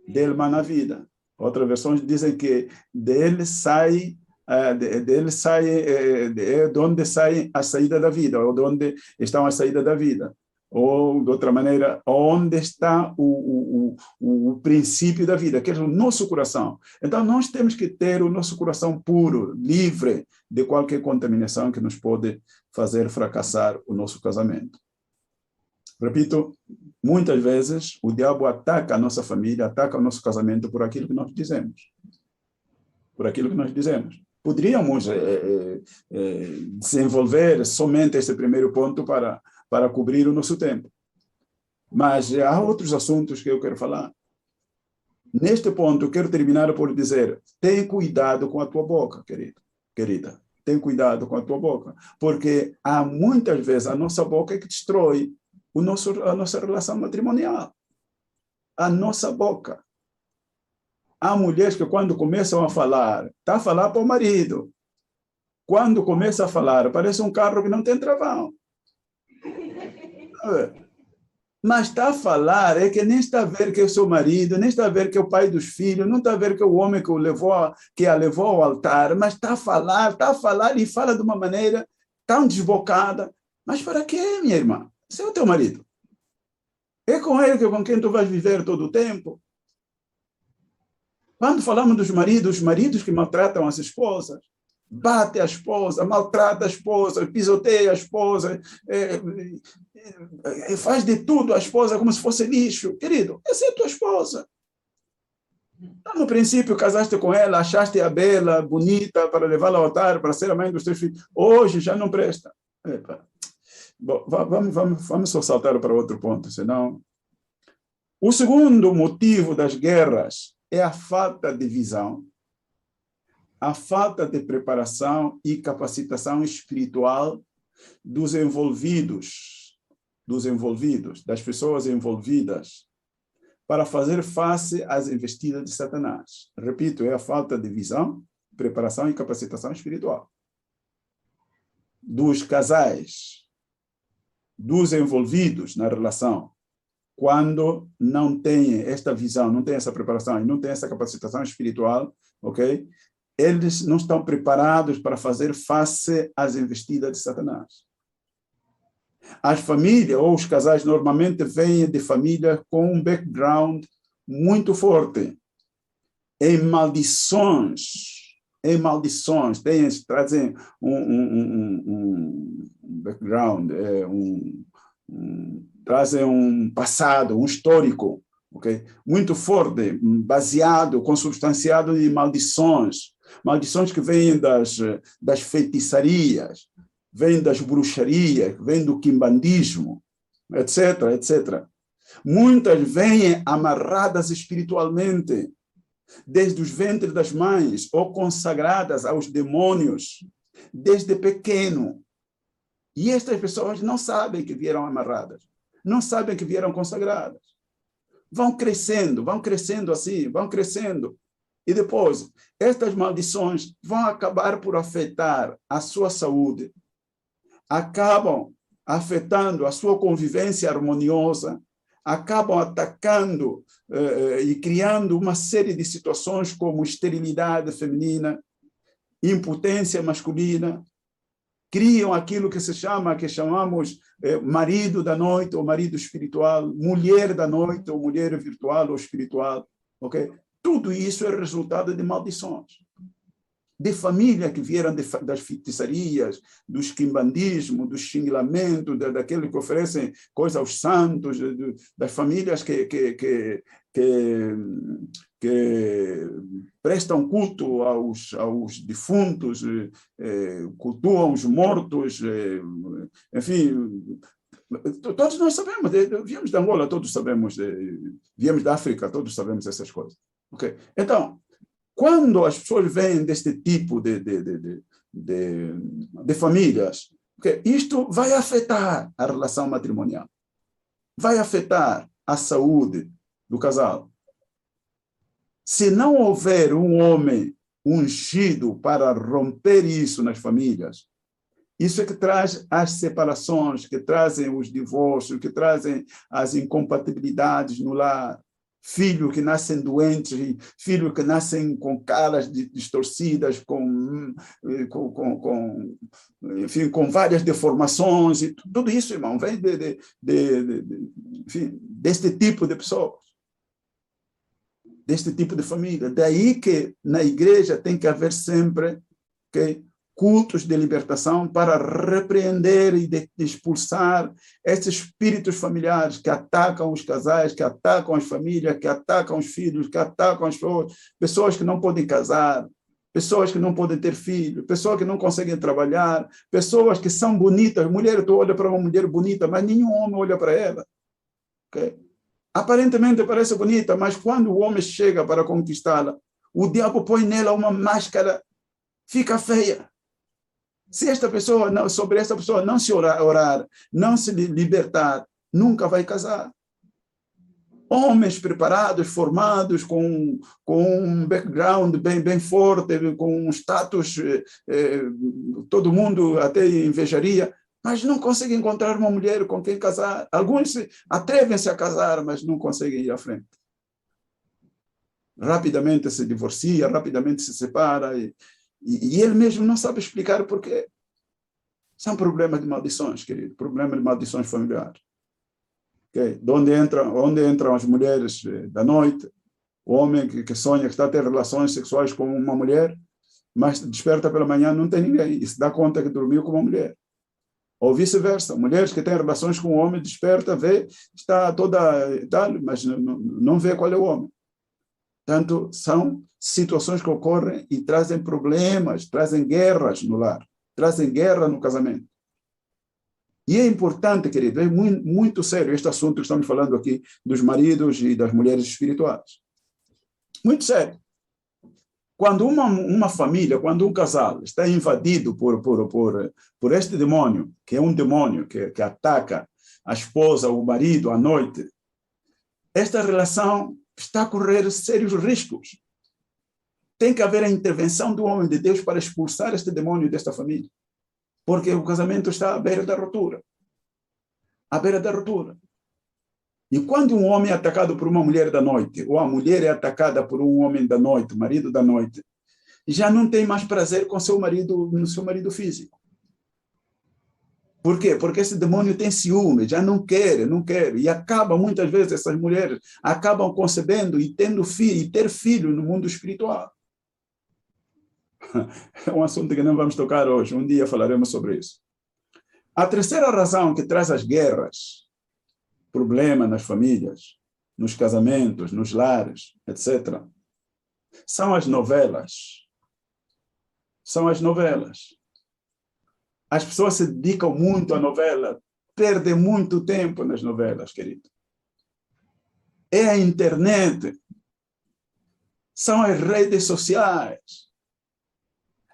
Dele mana a vida. Outras versões dizem que dele sai, de onde sai a saída da vida, ou de onde está a saída da vida. Ou, de outra maneira, onde está o princípio da vida, que é o nosso coração. Então, nós temos que ter o nosso coração puro, livre de qualquer contaminação que nos pode fazer fracassar o nosso casamento. Repito, muitas vezes o diabo ataca a nossa família, ataca o nosso casamento por aquilo que nós dizemos. Por aquilo que nós dizemos. Poderíamos desenvolver somente esse primeiro ponto para cobrir o nosso tempo. Mas há outros assuntos que eu quero falar. Neste ponto, eu quero terminar por dizer, tem cuidado com a tua boca, querida. Tem cuidado com a tua boca. Porque há muitas vezes a nossa boca que destrói a nossa relação matrimonial. A nossa boca. Há mulheres que quando começam a falar, está a falar para o marido. Quando começa a falar, parece um carro que não tem travão. Mas está a falar, é que nem está a ver que é o seu marido, nem está a ver que é o pai dos filhos, não está a ver que é o homem que a levou ao altar, mas está a falar e fala de uma maneira tão desbocada. Mas para quê, minha irmã? Esse é o teu marido. É com ele com quem tu vais viver todo o tempo. Quando falamos dos maridos, os maridos que maltratam as esposas, bate a esposa, maltrata a esposa, pisoteia a esposa, faz de tudo a esposa como se fosse lixo. Querido, essa é a tua esposa. No princípio, casaste com ela, achaste-a bela, bonita, para levá-la ao altar, para ser a mãe dos teus filhos. Hoje já não presta. Epa. Bom, vamos só saltar para outro ponto, senão... O segundo motivo das guerras é a falta de visão, a falta de preparação e capacitação espiritual dos envolvidos, das pessoas envolvidas, para fazer face às investidas de Satanás. Repito, é a falta de visão, preparação e capacitação espiritual dos casais, dos envolvidos na relação. Quando não tem esta visão, não tem essa preparação e não tem essa capacitação espiritual, ok? Eles não estão preparados para fazer face às investidas de Satanás. As famílias ou os casais normalmente vêm de famílias com um background muito forte, em maldições, trazem um background, trazem um passado, um histórico, okay? Muito forte, baseado, consubstanciado em maldições que vêm das feitiçarias, vêm das bruxarias, vêm do quimbandismo, etc, etc. Muitas vêm amarradas espiritualmente, desde os ventres das mães, ou consagradas aos demônios, desde pequeno. E estas pessoas não sabem que vieram amarradas, não sabem que vieram consagradas. Vão crescendo assim, vão crescendo. E depois, estas maldições vão acabar por afetar a sua saúde, acabam afetando a sua convivência harmoniosa, acabam atacando e criando uma série de situações como esterilidade feminina, impotência masculina, criam aquilo que chamamos marido da noite ou marido espiritual, mulher da noite ou mulher virtual ou espiritual, ok? Tudo isso é resultado de maldições, de famílias que vieram das feitiçarias, do quimbandismo, do xinguilamento, daqueles que oferecem coisas aos santos, das famílias que prestam culto aos defuntos, cultuam os mortos, enfim, todos nós sabemos, viemos de Angola, todos sabemos, viemos da África, todos sabemos essas coisas. Okay? Então, quando as pessoas vêm deste tipo de famílias, okay, isto vai afetar a relação matrimonial, vai afetar a saúde do casal. Se não houver um homem ungido para romper isso nas famílias, Isso é que traz as separações, que trazem os divórcios, que trazem as incompatibilidades no lar. Filhos que nascem doentes, filhos que nascem com caras distorcidas, enfim, com várias deformações. E tudo isso, irmão, vem enfim, deste tipo de pessoas, deste tipo de família. Daí que na igreja tem que haver sempre cultos de libertação para repreender e expulsar esses espíritos familiares que atacam os casais, que atacam as famílias, que atacam os filhos, que atacam as pessoas que não podem casar, pessoas que não podem ter filhos, pessoas que não conseguem trabalhar, pessoas que são bonitas. Mulher, tu olha para uma mulher bonita, mas nenhum homem olha para ela. Okay? Aparentemente parece bonita, mas quando o homem chega para conquistá-la, o diabo põe nela uma máscara, fica feia. Se esta pessoa, sobre esta pessoa não se orar, não se libertar, nunca vai casar. Homens preparados, formados, com um background bem forte, com um status, todo mundo até invejaria, mas não conseguem encontrar uma mulher com quem casar. Alguns atrevem-se a casar, mas não conseguem ir à frente. Rapidamente se divorcia, rapidamente se separa, e ele mesmo não sabe explicar por quê. São problemas de maldições, querido, problemas de maldições familiares. Okay? Onde entram as mulheres da noite, o homem que sonha que está a ter relações sexuais com uma mulher, mas desperta pela manhã, não tem ninguém, e se dá conta que dormiu com uma mulher. Ou vice-versa, mulheres que têm relações com o homem, desperta, vê, está toda tal, mas não vê qual é o homem. Portanto, são situações que ocorrem e trazem problemas, trazem guerras no lar, trazem guerra no casamento. E é importante, querido, é muito, muito sério este assunto que estamos falando aqui dos maridos e das mulheres espirituais. Muito sério. Quando uma família, quando um casal está invadido por este demônio, que é um demônio que ataca a esposa, o marido à noite, esta relação está a correr sérios riscos. Tem que haver a intervenção do homem de Deus para expulsar este demônio desta família. Porque o casamento está à beira da ruptura. À beira da ruptura. E quando um homem é atacado por uma mulher da noite, ou a mulher é atacada por um homem da noite, marido da noite, já não tem mais prazer com seu marido, no seu marido físico. Por quê? Porque esse demônio tem ciúme, já não quer. E acaba, muitas vezes, essas mulheres acabam concebendo e tendo filho, e ter filho no mundo espiritual. É um assunto que não vamos tocar hoje, um dia falaremos sobre isso. A terceira razão que traz as guerras, problemas nas famílias, nos casamentos, nos lares, etc., são as novelas. São as novelas. As pessoas se dedicam muito à novela, perdem muito tempo nas novelas, querido. É a internet, são as redes sociais,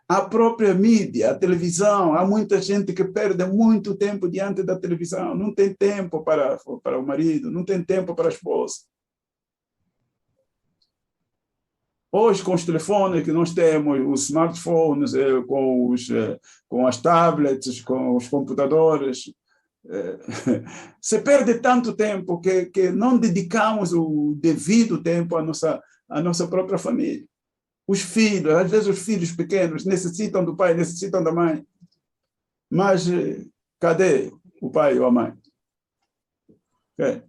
a própria mídia, a televisão. Há muita gente que perde muito tempo diante da televisão, não tem tempo para o marido, não tem tempo para a esposa. Hoje, com os telefones que nós temos, os smartphones, com as tablets, com os computadores, se perde tanto tempo que não dedicamos o devido tempo à nossa própria família. Os filhos, às vezes os filhos pequenos necessitam do pai, necessitam da mãe. Mas cadê o pai ou a mãe?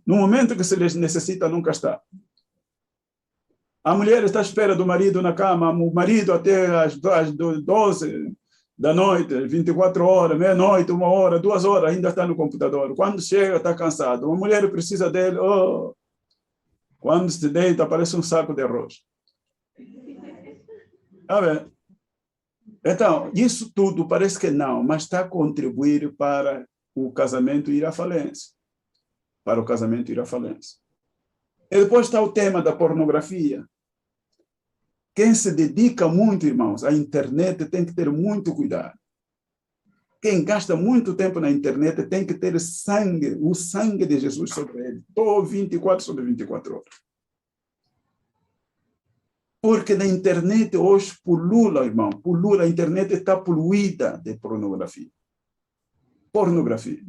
No momento que se lhes necessita, nunca está. A mulher está à espera do marido na cama, o marido até às 12 da noite, 24 horas, meia-noite, 1 hora, 2 horas, ainda está no computador. Quando chega, está cansado. Uma mulher precisa dele, quando se deita, parece um saco de arroz. Então, isso tudo parece que não, mas está a contribuir para o casamento ir à falência. Para o casamento ir à falência. E depois está o tema da pornografia. Quem se dedica muito, irmãos, à internet tem que ter muito cuidado. Quem gasta muito tempo na internet tem que ter o sangue de Jesus sobre ele, 24 sobre 24 horas. Porque na internet hoje pulula, irmão, pulula, a internet está poluída de pornografia. pornografia.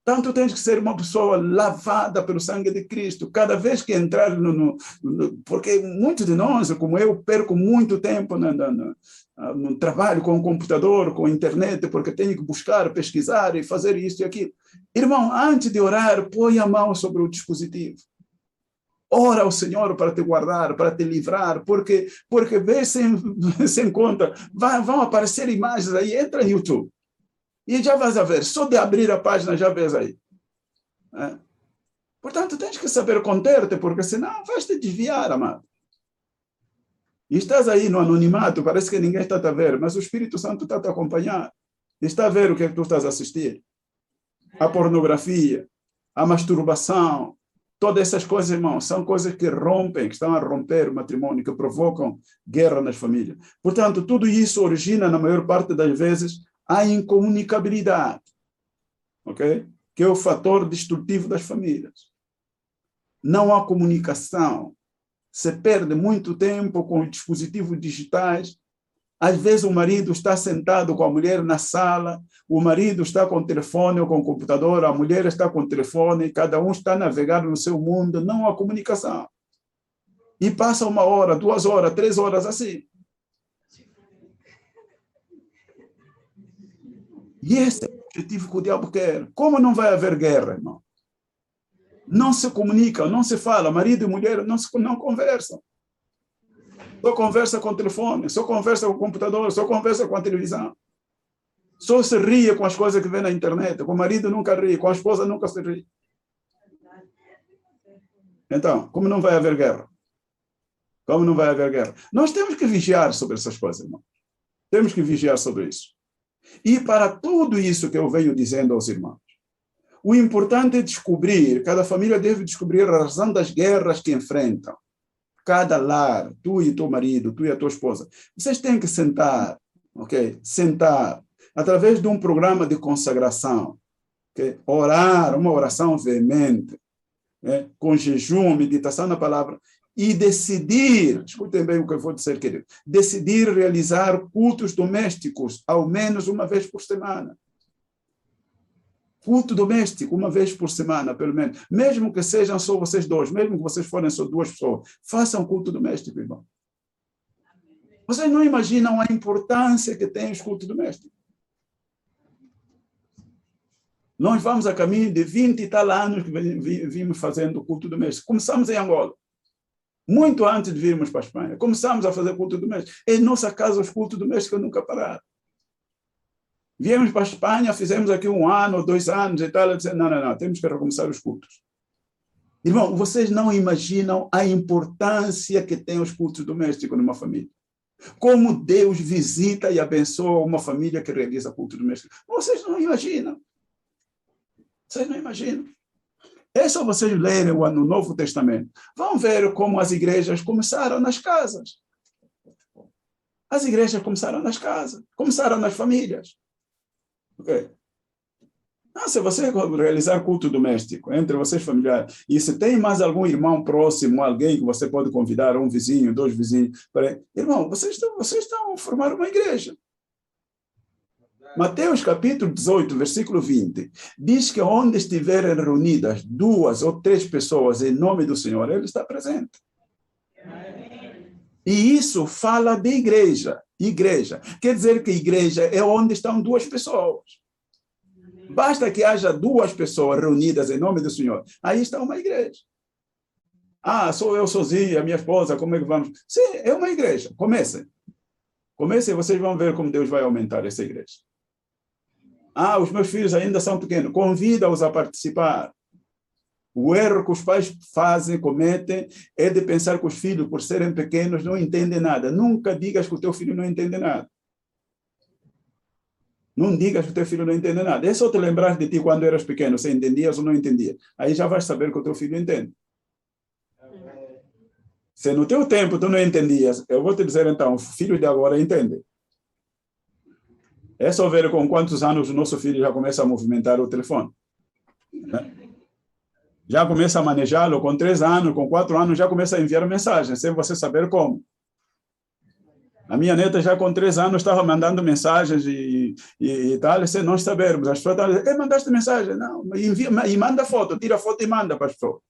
Tanto tens que ser uma pessoa lavada pelo sangue de Cristo. Cada vez que entrar porque muitos de nós, como eu, perco muito tempo no trabalho com o computador, com a internet, porque tenho que buscar, pesquisar e fazer isso e aquilo. Irmão, antes de orar, põe a mão sobre o dispositivo. Ora ao Senhor para te guardar, para te livrar, porque vê sem conta, vão aparecer imagens aí, entra no YouTube. E já vais a ver, só de abrir a página já vês aí. É. Portanto, tens que saber conter-te, porque senão vais te desviar, amado. E estás aí no anonimato, parece que ninguém está a ver, mas o Espírito Santo está a te acompanhar. Está a ver o que é que tu estás a assistir. A pornografia, a masturbação, todas essas coisas, irmão, são coisas que rompem, que estão a romper o matrimônio, que provocam guerra nas famílias. Portanto, tudo isso origina, na maior parte das vezes, a incomunicabilidade, ok? Que é o fator destrutivo das famílias. Não há comunicação. Se perde muito tempo com os dispositivos digitais. Às vezes o marido está sentado com a mulher na sala, o marido está com o telefone ou com o computador, a mulher está com o telefone, cada um está a navegar no seu mundo, não há comunicação. E passa 1 hora, 2 horas, 3 horas assim. E esse é o objetivo que o diabo quer. Como não vai haver guerra, irmão? Não se comunicam, não se fala. Marido e mulher não conversam. Só conversa com o telefone, só conversa com o computador, só conversa com a televisão. Só se ria com as coisas que vê na internet. Com o marido nunca ri, com a esposa nunca se ri. Então, como não vai haver guerra? Como não vai haver guerra? Nós temos que vigiar sobre essas coisas, irmão. Temos que vigiar sobre isso. E para tudo isso que eu venho dizendo aos irmãos, o importante é descobrir, cada família deve descobrir a razão das guerras que enfrentam. Cada lar, tu e teu marido, tu e a tua esposa, vocês têm que sentar, ok? Sentar, através de um programa de consagração, okay? Orar, uma oração veemente, com jejum, meditação na palavra, e decidir, escutem bem o que eu vou dizer, querido, decidir realizar cultos domésticos, ao menos uma vez por semana. Culto doméstico, uma vez por semana, pelo menos. Mesmo que sejam só vocês dois, mesmo que vocês forem só 2 pessoas, façam culto doméstico, irmão. Vocês não imaginam a importância que tem os cultos domésticos. Nós vamos a caminho de 20 e tal anos que vimos fazendo culto doméstico. Começamos em Angola. Muito antes de virmos para a Espanha. Começamos a fazer culto doméstico. Em nossa casa, os cultos domésticos nunca pararam. Viemos para a Espanha, fizemos aqui 1 ano, 2 anos e tal. Não, temos que recomeçar os cultos. Irmão, vocês não imaginam a importância que tem os cultos domésticos numa família. Como Deus visita e abençoa uma família que realiza culto doméstico. Vocês não imaginam. Vocês não imaginam. É só vocês lerem no Novo Testamento. Vão ver como as igrejas começaram nas casas. As igrejas começaram nas casas, começaram nas famílias. Okay. Se você realizar culto doméstico entre vocês familiares, e se tem mais algum irmão próximo, alguém que você pode convidar, um vizinho, 2 vizinhos, irmão, vocês estão a formar uma igreja. Mateus capítulo 18, versículo 20, diz que onde estiverem reunidas 2 ou 3 pessoas em nome do Senhor, Ele está presente. E isso fala de igreja. Igreja. Quer dizer que igreja é onde estão 2 pessoas. Basta que haja 2 pessoas reunidas em nome do Senhor. Aí está uma igreja. Sou eu sozinho, a minha esposa, como é que vamos? Sim, é uma igreja. Comecem. Comecem e vocês vão ver como Deus vai aumentar essa igreja. Os meus filhos ainda são pequenos. Convida-os a participar. O erro que os pais cometem, é de pensar que os filhos, por serem pequenos, não entendem nada. Nunca digas que o teu filho não entende nada. Não digas que o teu filho não entende nada. É só te lembrar de ti quando eras pequeno, se entendias ou não entendias. Aí já vais saber que o teu filho entende. Se no teu tempo tu não entendias, eu vou te dizer então, o filho de agora entende. É só ver com quantos anos o nosso filho já começa a movimentar o telefone. Já começa a manejá-lo com 3 anos, com 4 anos, já começa a enviar mensagens, sem você saber como. A minha neta já com 3 anos estava mandando mensagens e tal, sem nós sabermos. As pessoas estavam dizendo, mandaste mensagem? Não, e manda foto, tira foto e manda para as pessoas.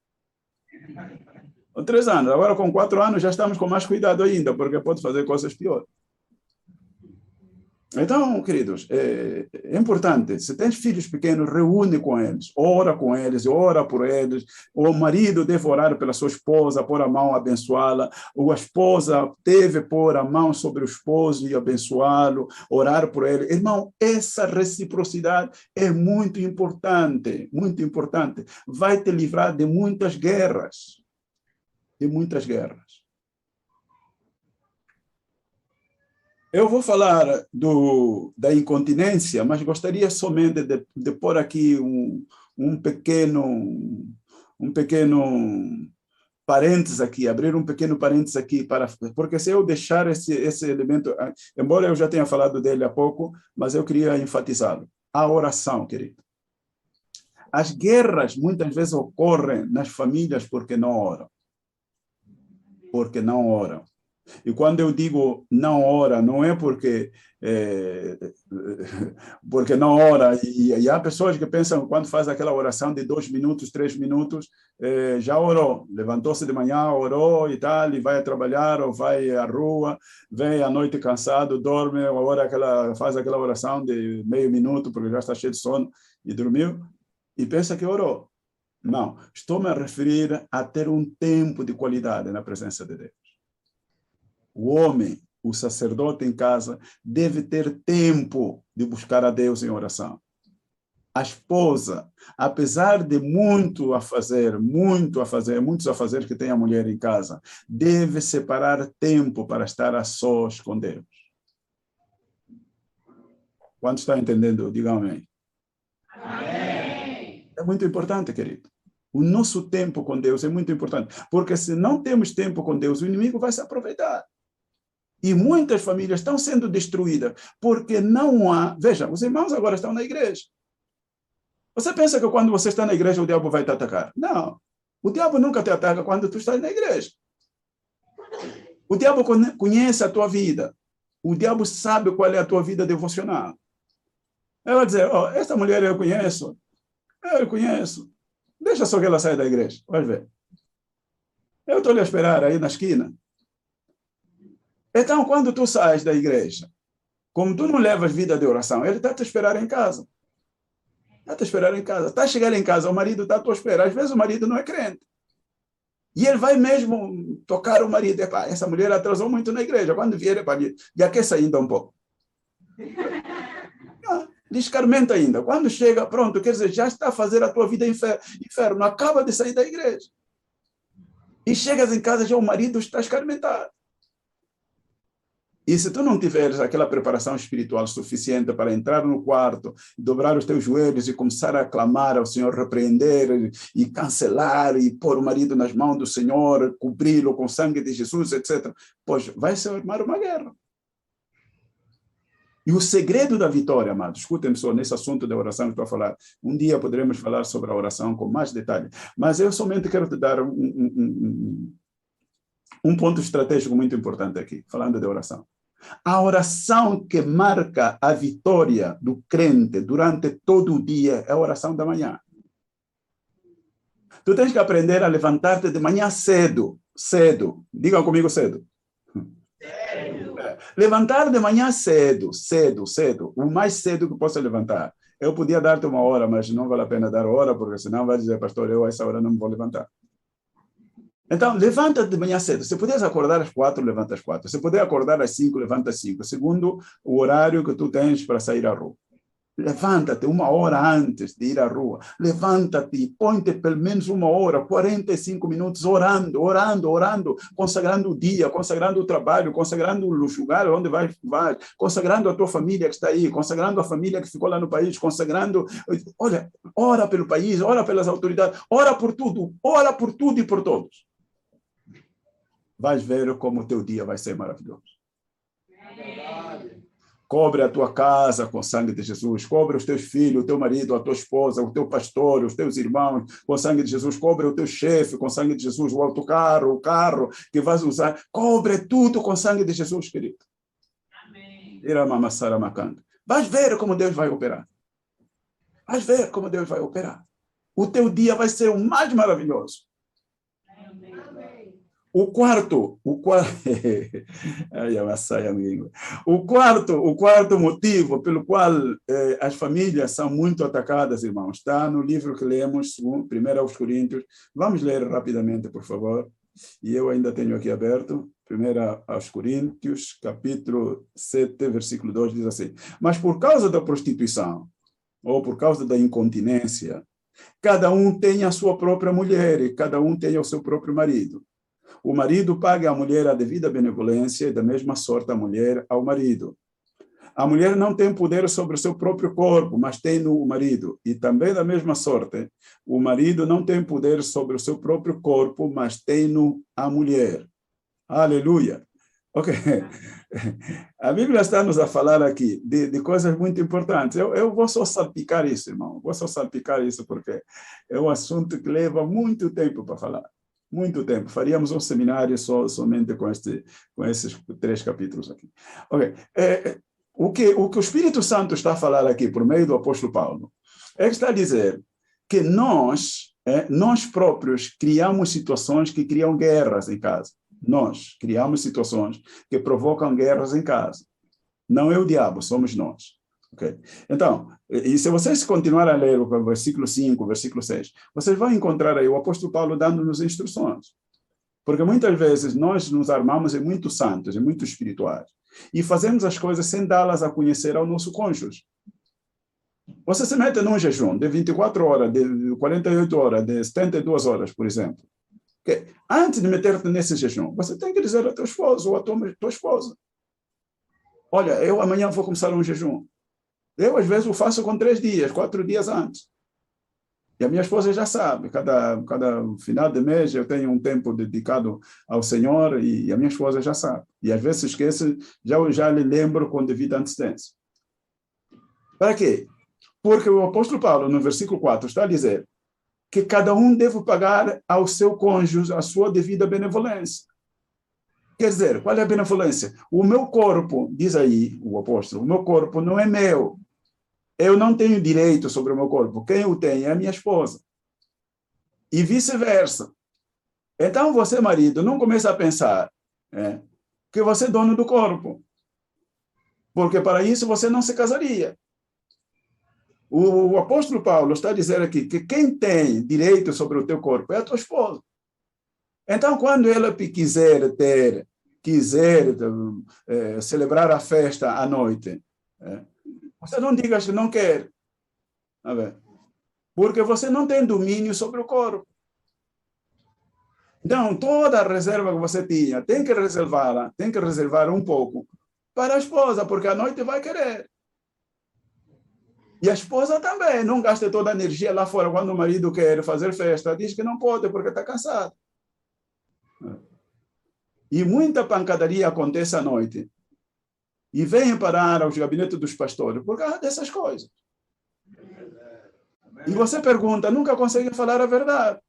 Com 3 anos, agora com 4 anos já estamos com mais cuidado ainda, porque pode fazer coisas piores. Então, queridos, é importante, se tens filhos pequenos, reúne com eles, ora por eles. O marido deve orar pela sua esposa, pôr a mão, abençoá-la. Ou a esposa deve pôr a mão sobre o esposo e abençoá-lo, orar por ele. Irmão, essa reciprocidade é muito importante, muito importante. Vai te livrar de muitas guerras, de muitas guerras. Eu vou falar da incontinência, mas gostaria somente de pôr aqui um pequeno parênteses aqui, abrir um pequeno parênteses aqui, porque se eu deixar esse elemento, embora eu já tenha falado dele há pouco, mas eu queria enfatizá-lo. A oração, querido. As guerras muitas vezes ocorrem nas famílias porque não oram. Porque não oram. E quando eu digo não ora, não é porque não ora. E há pessoas que pensam, quando faz aquela oração de 2 minutos, 3 minutos, já orou. Levantou-se de manhã, orou e tal, e vai trabalhar, ou vai à rua, vem à noite cansado, dorme, agora faz aquela oração de meio minuto, porque já está cheio de sono, e dormiu, e pensa que orou. Não, estou-me a referir a ter um tempo de qualidade na presença de Deus. O homem, o sacerdote em casa, deve ter tempo de buscar a Deus em oração. A esposa, apesar de muitos afazeres que tem a mulher em casa, deve separar tempo para estar a sós com Deus. Quanto está entendendo? Digam amém. Amém. É muito importante, querido. O nosso tempo com Deus é muito importante, porque se não temos tempo com Deus, o inimigo vai se aproveitar. E muitas famílias estão sendo destruídas porque não há... Veja, os irmãos agora estão na igreja. Você pensa que quando você está na igreja o diabo vai te atacar? Não. O diabo nunca te ataca quando tu estás na igreja. O diabo conhece a tua vida. O diabo sabe qual é a tua vida devocional. Ele vai dizer, essa mulher eu conheço. Deixa só que ela saia da igreja. Vai ver. Eu estou lhe a esperar aí na esquina. Então, quando tu sais da igreja, como tu não levas vida de oração, ele está a te esperar em casa. Está a chegar em casa, o marido está a te esperar. Às vezes o marido não é crente. E ele vai mesmo tocar o marido. Essa mulher atrasou muito na igreja. Quando vier, já quer sair ainda um pouco. Lhe escarmenta ainda. Quando chega, pronto, quer dizer, já está a fazer a tua vida inferno. Acaba de sair da igreja. E chegas em casa, já o marido está escarmentado. E se tu não tiveres aquela preparação espiritual suficiente para entrar no quarto, dobrar os teus joelhos e começar a clamar ao Senhor, repreender e cancelar e pôr o marido nas mãos do Senhor, cobri-lo com o sangue de Jesus, etc., pois vai se armar uma guerra. E o segredo da vitória, amados, escutem só nesse assunto da oração que estou a falar. Um dia poderemos falar sobre a oração com mais detalhe. Mas eu somente quero te dar um ponto estratégico muito importante aqui, falando de oração. A oração que marca a vitória do crente durante todo o dia é a oração da manhã. Tu tens que aprender a levantar-te de manhã cedo. Digam comigo cedo. Levantar de manhã cedo. O mais cedo que possa levantar. Eu podia dar-te 1 hora, mas não vale a pena dar hora, porque senão vai dizer, pastor, eu a essa hora não me vou levantar. Então, levanta de manhã cedo. Se puderes acordar às 4, levanta às 4. Se puder acordar às 5, levanta às 5. Segundo o horário que tu tens para sair à rua. Levanta-te 1 hora antes de ir à rua. Levanta-te e põe-te pelo menos 1 hora, 45 minutos orando, consagrando o dia, consagrando o trabalho, consagrando o lugar onde vai, consagrando a tua família que está aí, consagrando a família que ficou lá no país, consagrando... Olha, ora pelo país, ora pelas autoridades, ora por tudo e por todos. Vais ver como o teu dia vai ser maravilhoso. Cobre a tua casa com o sangue de Jesus. Cobre os teus filhos, o teu marido, a tua esposa, o teu pastor, os teus irmãos com o sangue de Jesus. Cobre o teu chefe com o sangue de Jesus. O autocarro, o carro que vais usar. Cobre tudo com o sangue de Jesus, querido. Vais ver como Deus vai operar. Vais ver como Deus vai operar. O teu dia vai ser o mais maravilhoso. O quarto motivo pelo qual as famílias são muito atacadas, irmãos, está no livro que lemos, 1 Coríntios. Vamos ler rapidamente, por favor. E eu ainda tenho aqui aberto. 1 Coríntios, capítulo 7, versículo 2, diz assim: mas por causa da prostituição, ou por causa da incontinência, cada um tem a sua própria mulher e cada um tem o seu próprio marido. O marido paga à mulher a devida benevolência e da mesma sorte a mulher ao marido. A mulher não tem poder sobre o seu próprio corpo, mas tem no marido. E também da mesma sorte, o marido não tem poder sobre o seu próprio corpo, mas tem no a mulher. Aleluia! Ok. A Bíblia está-nos a falar aqui de coisas muito importantes. Eu vou só salpicar isso, irmão. Vou só salpicar isso porque é um assunto que leva muito tempo para falar. Muito tempo. Faríamos um seminário somente com esses 3 capítulos aqui. Ok. O que o Espírito Santo está a falar aqui, por meio do apóstolo Paulo, é que está a dizer que nós próprios criamos situações que criam guerras em casa. Nós criamos situações que provocam guerras em casa. Não é o diabo, somos nós. Okay? Então, e se vocês continuarem a ler o versículo 5, versículo 6, vocês vão encontrar aí o apóstolo Paulo dando-nos instruções. Porque muitas vezes nós nos armamos em muito santos, em muito espirituais, e fazemos as coisas sem dá-las a conhecer ao nosso cônjuge. Você se mete num jejum de 24 horas, de 48 horas, de 72 horas, por exemplo. Okay? Antes de meter-te nesse jejum, você tem que dizer ao teu esposo ou à tua esposa: olha, eu amanhã vou começar um jejum. Eu, às vezes, o faço com 3 dias, 4 dias antes. E a minha esposa já sabe. Cada final de mês eu tenho um tempo dedicado ao Senhor e a minha esposa já sabe. E, às vezes, se esquece, já lhe lembro com devida antecedência. Para quê? Porque o apóstolo Paulo, no versículo 4, está a dizer que cada um deve pagar ao seu cônjuge a sua devida benevolência. Quer dizer, qual é a benevolência? O meu corpo, diz aí o apóstolo, o meu corpo não é meu. Eu não tenho direito sobre o meu corpo. Quem o tem é a minha esposa. E vice-versa. Então, você, marido, não começa a pensar que você é dono do corpo. Porque para isso você não se casaria. O apóstolo Paulo está a dizer aqui que quem tem direito sobre o teu corpo é a tua esposa. Então, quando ela quiser celebrar a festa à noite, você não diga que não quer. Porque você não tem domínio sobre o corpo. Então, toda a reserva que você tinha, tem que reservar um pouco para a esposa, porque à noite vai querer. E a esposa também, não gasta toda a energia lá fora quando o marido quer fazer festa. Diz que não pode porque está cansado. E muita pancadaria acontece à noite. E vem parar aos gabinetes dos pastores por causa dessas coisas. E você pergunta, nunca conseguem falar a verdade.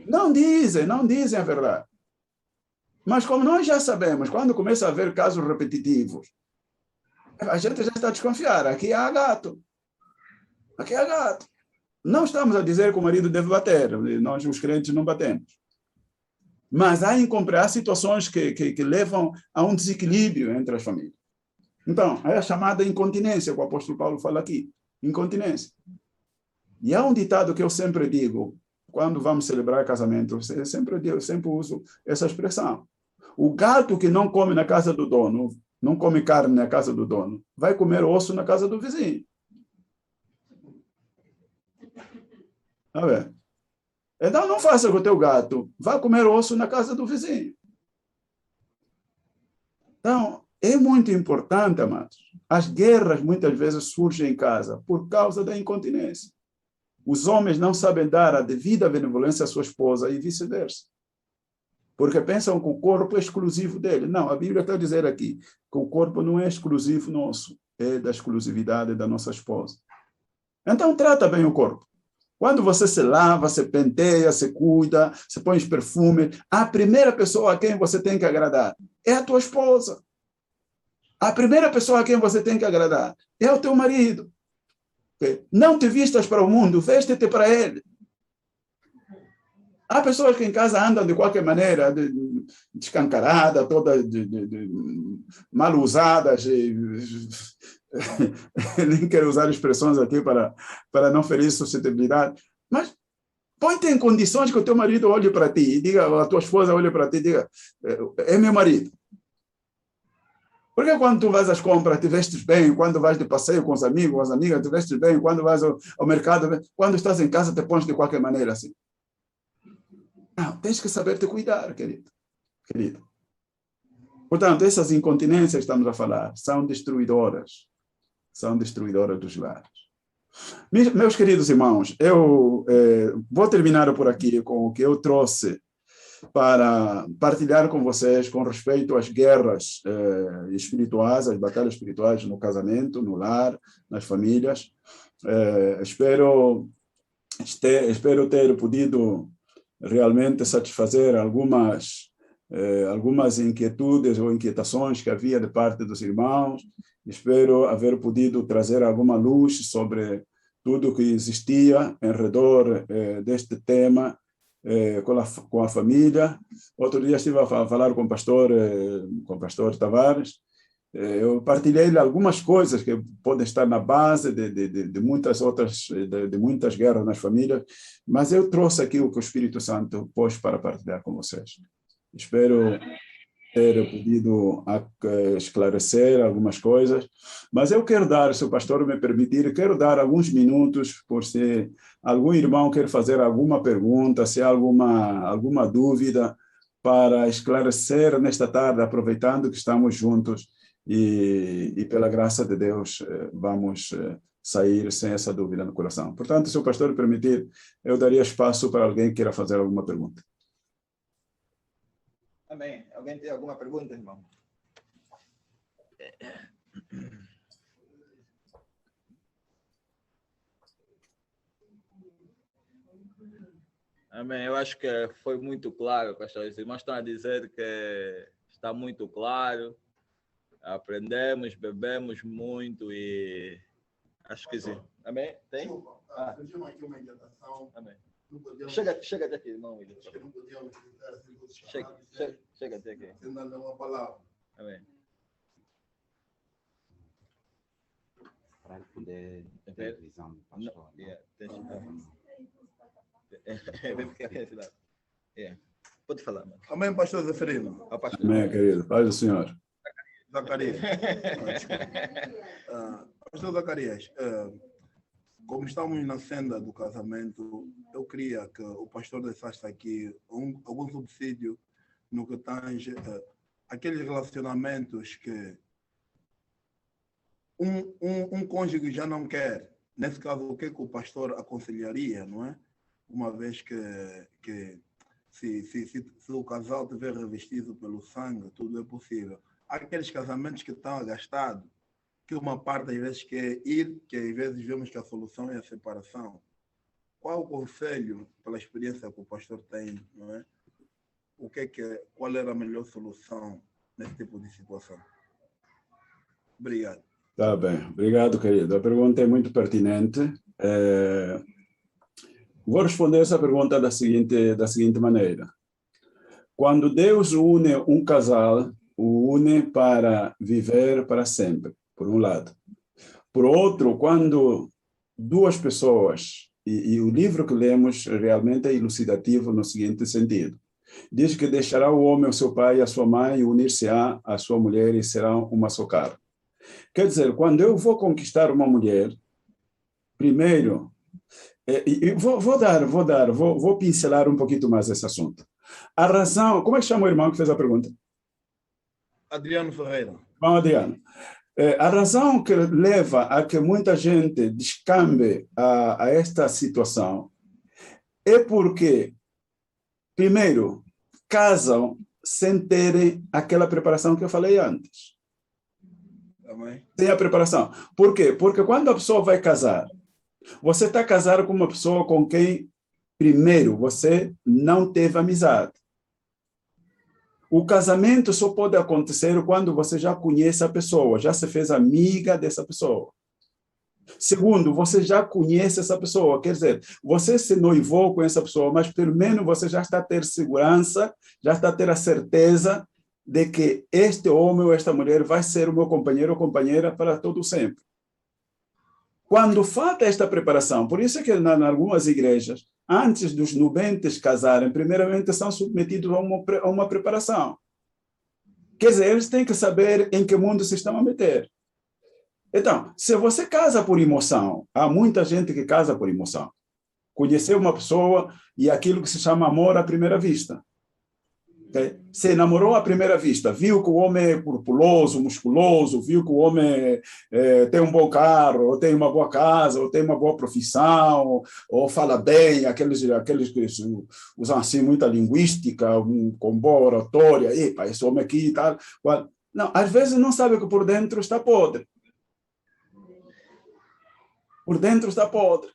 Não dizem a verdade. Mas como nós já sabemos, quando começa a haver casos repetitivos, a gente já está a desconfiar. Aqui há gato. Aqui há gato. Não estamos a dizer que o marido deve bater. Nós, os crentes, não batemos. Mas há situações que levam a um desequilíbrio entre as famílias. Então, é a chamada incontinência que o apóstolo Paulo fala aqui. Incontinência. E há um ditado que eu sempre digo, quando vamos celebrar casamento, eu sempre uso essa expressão. O gato que não come na casa do dono, não come carne na casa do dono, vai comer osso na casa do vizinho. Tá vendo? Então, não faça com o teu gato. Vá comer osso na casa do vizinho. Então, é muito importante, amados. As guerras, muitas vezes, surgem em casa por causa da incontinência. Os homens não sabem dar a devida benevolência à sua esposa e vice-versa. Porque pensam que o corpo é exclusivo dele. Não, a Bíblia está a dizer aqui que o corpo não é exclusivo nosso. É da exclusividade da nossa esposa. Então, trata bem o corpo. Quando você se lava, se penteia, se cuida, se põe perfume, a primeira pessoa a quem você tem que agradar é a tua esposa. A primeira pessoa a quem você tem que agradar é o teu marido. Não te vistas para o mundo, veste-te para ele. Há pessoas que em casa andam de qualquer maneira, descancarada, todas mal usadas. Nem quero usar expressões aqui para não ferir suscetibilidade. Mas põe-te em condições que o teu marido olhe para ti e diga, a tua esposa olhe para ti e diga, é meu marido. Porque quando tu vais às compras, te vestes bem, quando vais de passeio com os amigos, com as amigas, te vestes bem, quando vais ao mercado, quando estás em casa, te pões de qualquer maneira assim. Não, tens que saber te cuidar, querido. Portanto, essas incontinências que estamos a falar são destruidoras dos lares. Meus queridos irmãos, eu vou terminar por aqui com o que eu trouxe para partilhar com vocês com respeito às guerras espirituais, às batalhas espirituais no casamento, no lar, nas famílias. Espero ter podido realmente satisfazer algumas inquietudes ou inquietações que havia de parte dos irmãos. Espero haver podido trazer alguma luz sobre tudo que existia em redor deste tema com a família. Outro dia estive a falar com o pastor Tavares. Eu partilhei algumas coisas que podem estar na base de muitas outras, de muitas guerras nas famílias, mas eu trouxe aqui o que o Espírito Santo pôs para partilhar com vocês. Espero ter podido esclarecer algumas coisas, mas eu quero dar, se o pastor me permitir, quero dar alguns minutos, por se algum irmão quer fazer alguma pergunta, se há alguma dúvida, para esclarecer nesta tarde, aproveitando que estamos juntos e pela graça de Deus, vamos sair sem essa dúvida no coração. Portanto, se o pastor permitir, eu daria espaço para alguém que queira fazer alguma pergunta. Amém. Alguém tem alguma pergunta, irmão? Amém. Eu acho que foi muito claro, pastor. Os irmãos estão a dizer que está muito claro. Aprendemos, bebemos muito e acho que sim. Amém? Tem? Surgiu aqui uma inquietação. Amém. Chega até aqui, irmão. Chega até aqui. Sem dar uma palavra. Amém. Para ele poder ter visão, pastor. Pode falar, mano. Amém, pastor Zeferino. Amém, querido. Paz do Senhor. Zacarias. Pastor Zacarias, como estamos na senda do casamento, eu queria que o pastor deixasse aqui algum subsídio no que tange aqueles relacionamentos que um cônjuge já não quer. Nesse caso, o que o pastor aconselharia, não é? Uma vez que se o casal estiver revestido pelo sangue, tudo é possível. Há aqueles casamentos que estão agastados, que uma parte às vezes quer ir, que às vezes vemos que a solução é a separação. Qual o conselho, pela experiência que o pastor tem, não é? Qual era a melhor solução nesse tipo de situação? Obrigado. Tá bem, obrigado, querido. A pergunta é muito pertinente. Vou responder essa pergunta da seguinte maneira. Quando Deus une um casal, o une para viver para sempre, por um lado. Por outro, quando duas pessoas, e o livro que lemos realmente é elucidativo no seguinte sentido. Diz que deixará o homem o seu pai e a sua mãe e unir-se-á à sua mulher e serão uma só carne. Quer dizer, quando eu vou conquistar uma mulher, primeiro, vou pincelar um pouquinho mais esse assunto. A razão, como é que chama o irmão que fez a pergunta? Adriano Ferreira. Bom, Adriano. A razão que leva a que muita gente descambe a esta situação é porque, primeiro, casam sem terem aquela preparação que eu falei antes. Amém. Sem a preparação. Por quê? Porque quando a pessoa vai casar, você está casado com uma pessoa com quem, primeiro, você não teve amizade. O casamento só pode acontecer quando você já conhece a pessoa, já se fez amiga dessa pessoa. Segundo, você já conhece essa pessoa, quer dizer, você se noivou com essa pessoa, mas pelo menos você já está a ter segurança, já está a ter a certeza de que este homem ou esta mulher vai ser o meu companheiro ou companheira para todo sempre. Quando falta esta preparação, por isso é que em algumas igrejas, antes dos nubentes casarem, primeiramente são submetidos a uma preparação. Quer dizer, eles têm que saber em que mundo se estão a meter. Então, se você casa por emoção, há muita gente que casa por emoção. Conheceu uma pessoa e aquilo que se chama amor à primeira vista. Okay? Se namorou à primeira vista, viu que o homem é populoso, musculoso, viu que o homem tem um bom carro, ou tem uma boa casa, ou tem uma boa profissão, ou fala bem, aqueles que usam assim muita linguística, com boa oratória, epa, esse homem aqui e tal. Não, às vezes não sabe que por dentro está podre. Por dentro está podre.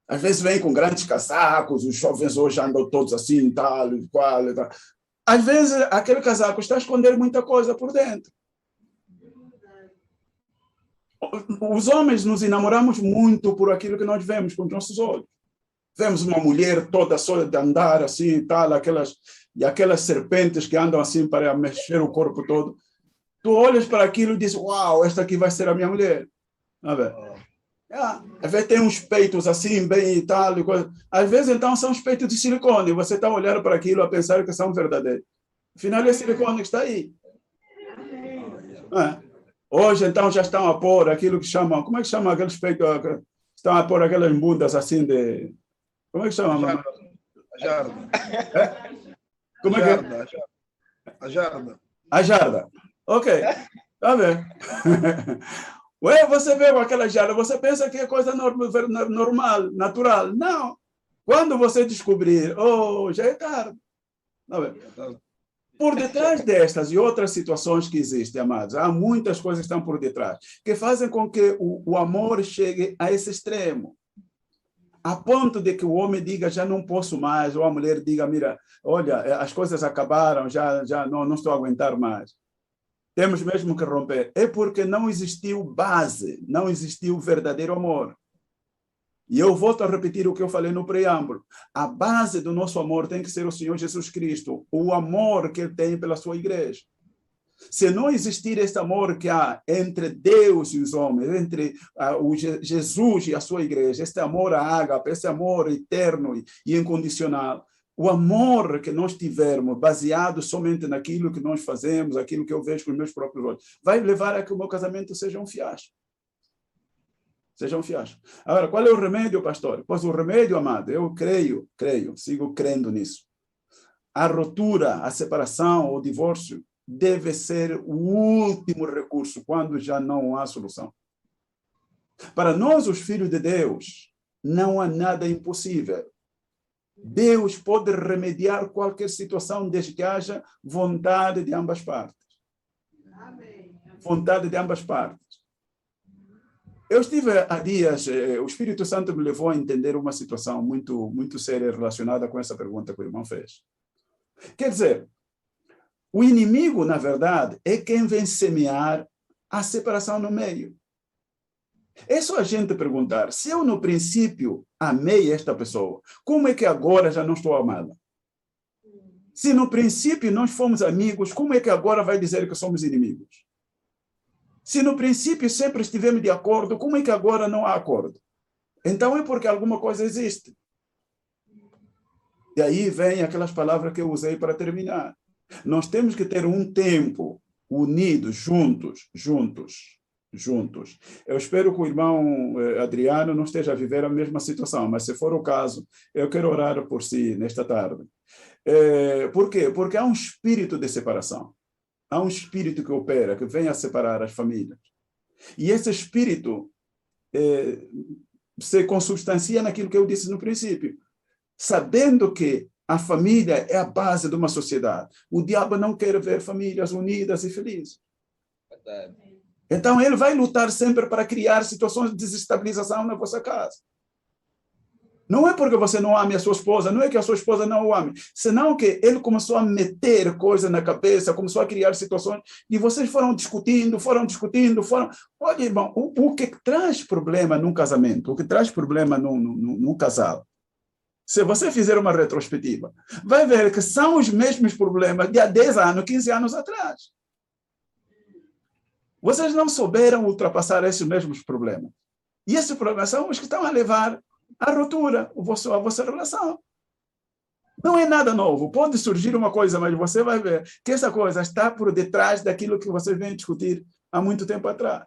Às vezes vem com grandes casacos, os jovens hoje andam todos assim, tal e qual. Às vezes aquele casaco está a esconder muita coisa por dentro. Os homens nos enamoramos muito por aquilo que nós vemos com os nossos olhos. Vemos uma mulher toda só de andar assim e tal, aquelas serpentes que andam assim para mexer o corpo todo. Tu olhas para aquilo e dizes, uau, esta aqui vai ser a minha mulher. A ver. Às vezes tem uns peitos assim, bem e tal. E coisa. Às vezes, então, são os peitos de silicone. Você está olhando para aquilo a pensar que são verdadeiros. Afinal, é silicone que está aí. Hoje, então, já estão a pôr aquilo que chamam... Como é que chama aqueles peitos? Estão a pôr aquelas bundas assim de... Como é que chama? A jarda. Como é que é? A jarda. A jarda. Ok. Está bem. Ué, você vê com aquela jarda, você pensa que é coisa normal, natural. Não. Quando você descobrir, já é tarde. Por detrás destas e outras situações que existem, amados, há muitas coisas que estão por detrás, que fazem com que o amor chegue a esse extremo. A ponto de que o homem diga, já não posso mais, ou a mulher diga, mira, olha, as coisas acabaram, já não estou a aguentar mais. Temos mesmo que romper. É porque não existiu base, não existiu verdadeiro amor. E eu volto a repetir o que eu falei no preâmbulo. A base do nosso amor tem que ser o Senhor Jesus Cristo, o amor que Ele tem pela sua igreja. Se não existir esse amor que há entre Deus e os homens, entre Jesus e a sua igreja, este amor ágape, esse amor eterno e incondicional, o amor que nós tivermos, baseado somente naquilo que nós fazemos, aquilo que eu vejo com os meus próprios olhos, vai levar a que o meu casamento seja um fiasco. Seja um fiasco. Agora, qual é o remédio, pastor? Pois o remédio, amado, eu creio, sigo crendo nisso. A ruptura, a separação, o divórcio deve ser o último recurso quando já não há solução. Para nós, os filhos de Deus, não há nada impossível. Deus pode remediar qualquer situação desde que haja vontade de ambas partes. Vontade de ambas partes. Eu estive há dias, o Espírito Santo me levou a entender uma situação muito, muito séria relacionada com essa pergunta que o irmão fez. Quer dizer, o inimigo, na verdade, é quem vem semear a separação no meio. É só a gente perguntar, se eu no princípio amei esta pessoa, como é que agora já não estou amada? Se no princípio nós fomos amigos, como é que agora vai dizer que somos inimigos? Se no princípio sempre estivemos de acordo, como é que agora não há acordo? Então é porque alguma coisa existe. E aí vem aquelas palavras que eu usei para terminar. Nós temos que ter um tempo unidos, juntos. Eu espero que o irmão Adriano não esteja a viver a mesma situação, mas se for o caso, eu quero orar por si nesta tarde. Por quê? Porque há um espírito de separação. Há um espírito que opera, que vem a separar as famílias. E esse espírito se consubstancia naquilo que eu disse no princípio. Sabendo que a família é a base de uma sociedade. O diabo não quer ver famílias unidas e felizes. Então, ele vai lutar sempre para criar situações de desestabilização na vossa casa. Não é porque você não ame a sua esposa, não é que a sua esposa não o ame, senão que ele começou a meter coisa na cabeça, começou a criar situações, e vocês foram discutindo. Olha, irmão, o que traz problema num casamento, o que traz problema num casal, se você fizer uma retrospectiva, vai ver que são os mesmos problemas de há 10 anos, 15 anos atrás. Vocês não souberam ultrapassar esses mesmos problemas. E esses problemas são os que estão a levar à ruptura, a vossa relação. Não é nada novo. Pode surgir uma coisa, mas você vai ver que essa coisa está por detrás daquilo que você vem discutir há muito tempo atrás.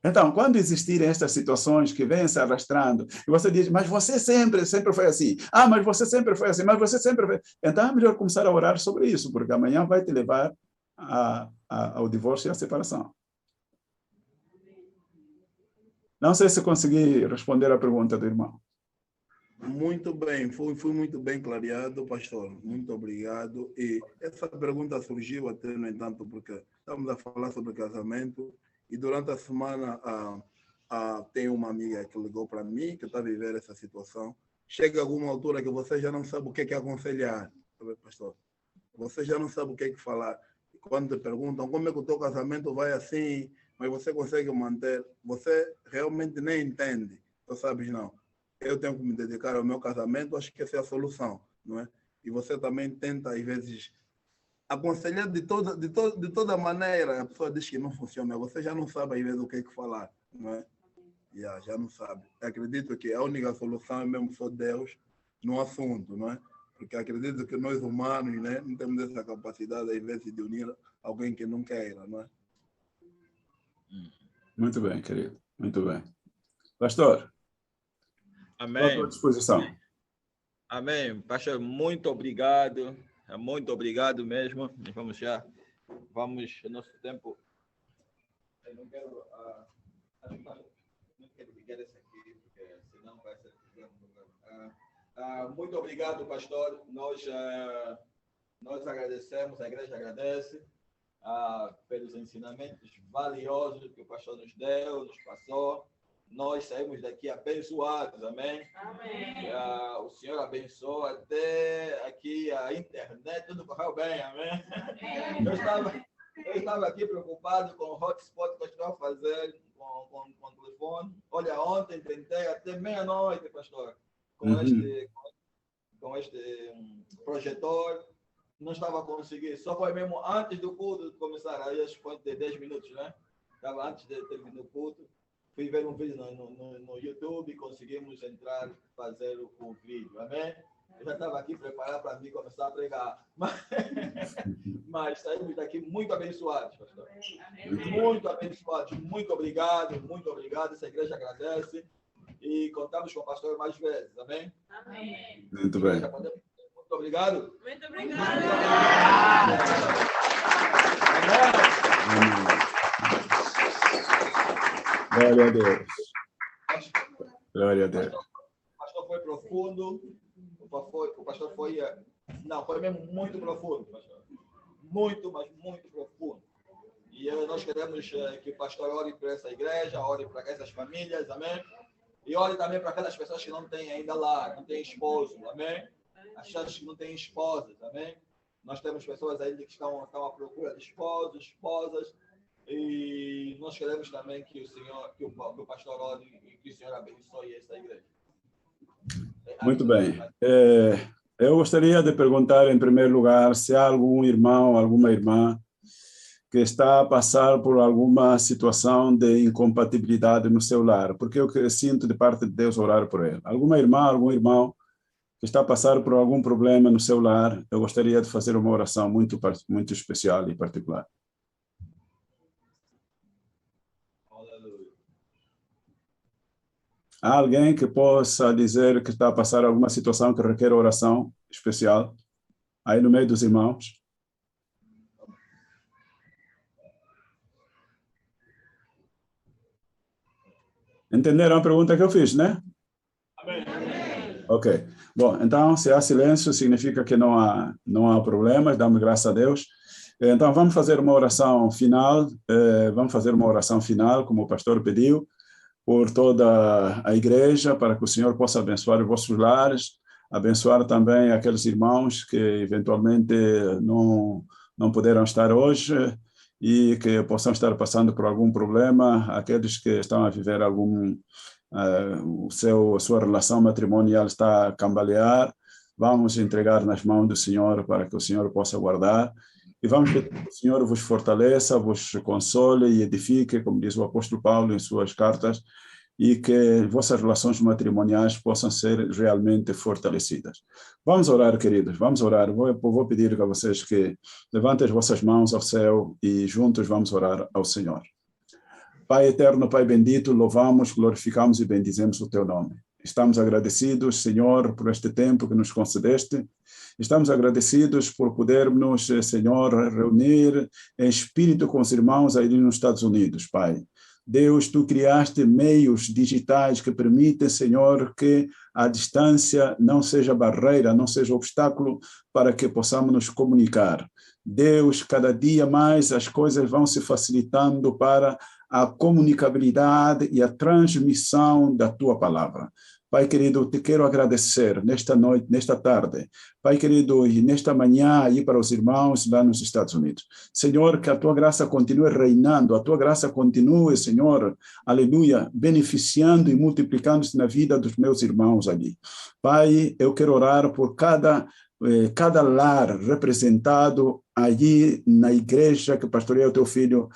Então, quando existirem estas situações que vêm se arrastando, e você diz, mas você sempre foi assim. Ah, mas você sempre foi assim, mas você sempre foi... Então, é melhor começar a orar sobre isso, porque amanhã vai te levar ao divórcio e à separação. Não sei se consegui responder a pergunta do irmão. Muito bem, foi muito bem clareado, pastor. Muito obrigado. E essa pergunta surgiu até, no entanto, porque estamos a falar sobre casamento e durante a semana tem uma amiga que ligou para mim, que está a viver essa situação. Chega alguma altura que você já não sabe o que é aconselhar, pastor. Você já não sabe o que é falar. Quando te perguntam como é que o teu casamento vai assim, mas você consegue manter, você realmente nem entende. Tu sabes, não. Eu tenho que me dedicar ao meu casamento, acho que essa é a solução, não é? E você também tenta, às vezes, aconselhar de toda maneira. A pessoa diz que não funciona, você já não sabe, às vezes, o que é que falar, não é? Já não sabe. Acredito que a única solução é mesmo só Deus no assunto, não é? Porque acredito que nós humanos, né, não temos essa capacidade, às vezes, de unir alguém que não queira, não é? Muito bem, querido. Muito bem. Pastor, Amém. estou à tua disposição. Amém. Pastor, muito obrigado. Muito obrigado mesmo. Vamos, nosso tempo. Eu não quero ligar esse aqui, porque senão vai ser. Muito obrigado, pastor. Nós agradecemos, a igreja agradece pelos ensinamentos valiosos que o pastor nos deu, nos passou. Nós saímos daqui abençoados, amém? Amém. O Senhor abençoa até aqui a internet, tudo correu bem, amém? Amém. Eu estava aqui preocupado com o hotspot que eu estou a fazer com o telefone. Olha, ontem tentei até meia-noite, pastor, com este projetor. Não estava a conseguir. Só foi mesmo antes do culto começar. Aí acho que foi de 10 minutos, né? Estava antes de terminar o culto. Fui ver um vídeo no YouTube e conseguimos entrar e fazer o vídeo. Amém? Eu já estava aqui preparado para mim começar a pregar. Mas saímos daqui muito abençoados, pastor. Muito abençoados. Muito obrigado. Essa igreja agradece. E contamos com o pastor mais vezes. Amém? Amém. Muito bem. Muito obrigado. Muito obrigado. Glória a Deus. Glória a Deus. O pastor foi profundo. O pastor foi... Não, foi mesmo muito profundo, pastor. Muito, mas muito profundo. E nós queremos que o pastor ore para essa igreja, ore para essas famílias, amém? E ore também para aquelas pessoas que não têm ainda lar, não têm esposo, amém? As pessoas que não têm esposas, amém? Nós temos pessoas ainda que estão à procura de esposos, esposas, e nós queremos também que o pastor ore e que o Senhor abençoe essa igreja. Muito bem. Eu gostaria de perguntar, em primeiro lugar, se há algum irmão, alguma irmã que está a passar por alguma situação de incompatibilidade no seu lar, porque eu sinto de parte de Deus orar por ele. Alguma irmã, algum irmão que está a passar por algum problema no seu lar, eu gostaria de fazer uma oração muito especial e particular. Há alguém que possa dizer que está a passar alguma situação que requer oração especial? Aí no meio dos irmãos? Entenderam a pergunta que eu fiz, né? Amém. Ok. Bom, então, se há silêncio, significa que não há problemas, damos graças a Deus. Então, vamos fazer uma oração final, como o pastor pediu, por toda a igreja, para que o Senhor possa abençoar os vossos lares, abençoar também aqueles irmãos que eventualmente não puderam estar hoje e que possam estar passando por algum problema, aqueles que estão a viver a sua relação matrimonial está a cambalear, vamos entregar nas mãos do Senhor para que o Senhor possa guardar e vamos pedir que o Senhor vos fortaleça, vos console e edifique, como diz o apóstolo Paulo em suas cartas, e que vossas relações matrimoniais possam ser realmente fortalecidas. Vamos orar, queridos, vamos orar. Vou pedir a vocês que levantem as vossas mãos ao céu e juntos vamos orar ao Senhor. Pai eterno, Pai bendito, louvamos, glorificamos e bendizemos o teu nome. Estamos agradecidos, Senhor, por este tempo que nos concedeste. Estamos agradecidos por podermos, Senhor, reunir em espírito com os irmãos aí nos Estados Unidos, Pai. Deus, tu criaste meios digitais que permitem, Senhor, que a distância não seja barreira, não seja obstáculo para que possamos nos comunicar. Deus, cada dia mais as coisas vão se facilitando para a comunicabilidade e a transmissão da tua palavra. Pai querido, te quero agradecer nesta noite, nesta tarde, Pai querido, e nesta manhã aí para os irmãos lá nos Estados Unidos. Senhor, que a tua graça continue reinando, a tua graça continue, Senhor, aleluia, beneficiando e multiplicando-se na vida dos meus irmãos ali. Pai, eu quero orar por cada lar representado allí na igreja que pastoreia o teu filho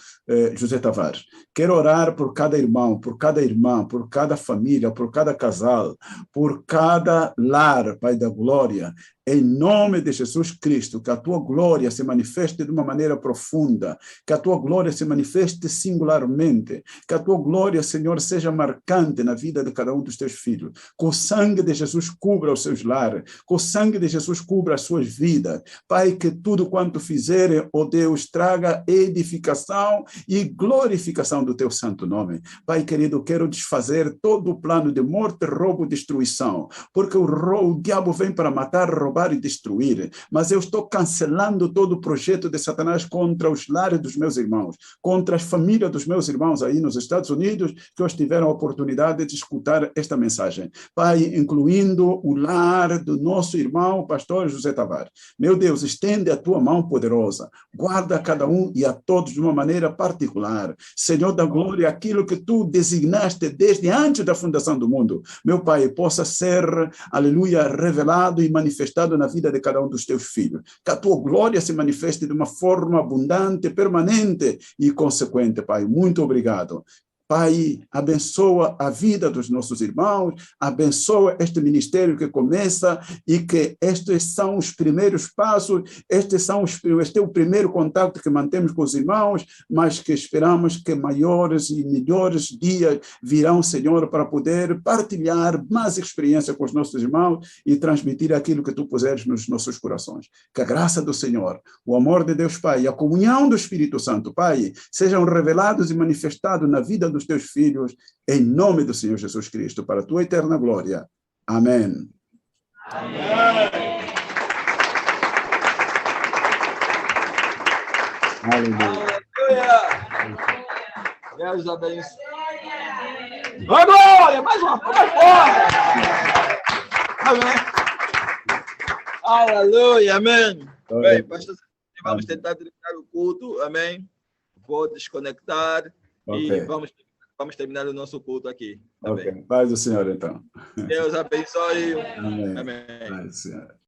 José Tavares. Quero orar por cada irmão, por cada irmã, por cada família, por cada casal, por cada lar, Pai da glória. Em nome de Jesus Cristo, que a tua glória se manifeste de uma maneira profunda, que a tua glória se manifeste singularmente, que a tua glória, Senhor, seja marcante na vida de cada um dos teus filhos. Que o sangue de Jesus cubra os seus lares, que o sangue de Jesus cubra as suas vidas. Pai, que tudo quanto fizerem, ó Deus, traga edificação e glorificação do teu santo nome. Pai querido, quero desfazer todo o plano de morte, roubo e destruição, porque o diabo vem para matar, roubar e destruir, mas eu estou cancelando todo o projeto de Satanás contra os lares dos meus irmãos, contra as famílias dos meus irmãos aí nos Estados Unidos, que hoje tiveram a oportunidade de escutar esta mensagem. Pai, incluindo o lar do nosso irmão, pastor José Tavares. Meu Deus, estende a tua mão poderosa, guarda cada um e a todos de uma maneira particular. Senhor da glória, aquilo que tu designaste desde antes da fundação do mundo, meu Pai, possa ser, aleluia, revelado e manifestado na vida de cada um dos teus filhos. Que a tua glória se manifeste de uma forma abundante, permanente e consequente, Pai. Muito obrigado. Pai, abençoa a vida dos nossos irmãos, abençoa este ministério que começa e que estes são os primeiros passos, este é o primeiro contato que mantemos com os irmãos, mas que esperamos que maiores e melhores dias virão, Senhor, para poder partilhar mais experiência com os nossos irmãos e transmitir aquilo que tu puseres nos nossos corações. Que a graça do Senhor, o amor de Deus Pai e a comunhão do Espírito Santo, Pai, sejam revelados e manifestados na vida dos teus filhos, em nome do Senhor Jesus Cristo, para a tua eterna glória. Amém. Amém. Aleluia. Deus abençoe. Glória! Mais uma forte! Amém. Aleluia, amém. Bem, pastor, vamos tentar terminar o culto, amém. Vou desconectar. Okay. E vamos terminar o nosso culto aqui. Ok, paz do Senhor, então. Deus abençoe. Amém. Amém. Paz do Senhor.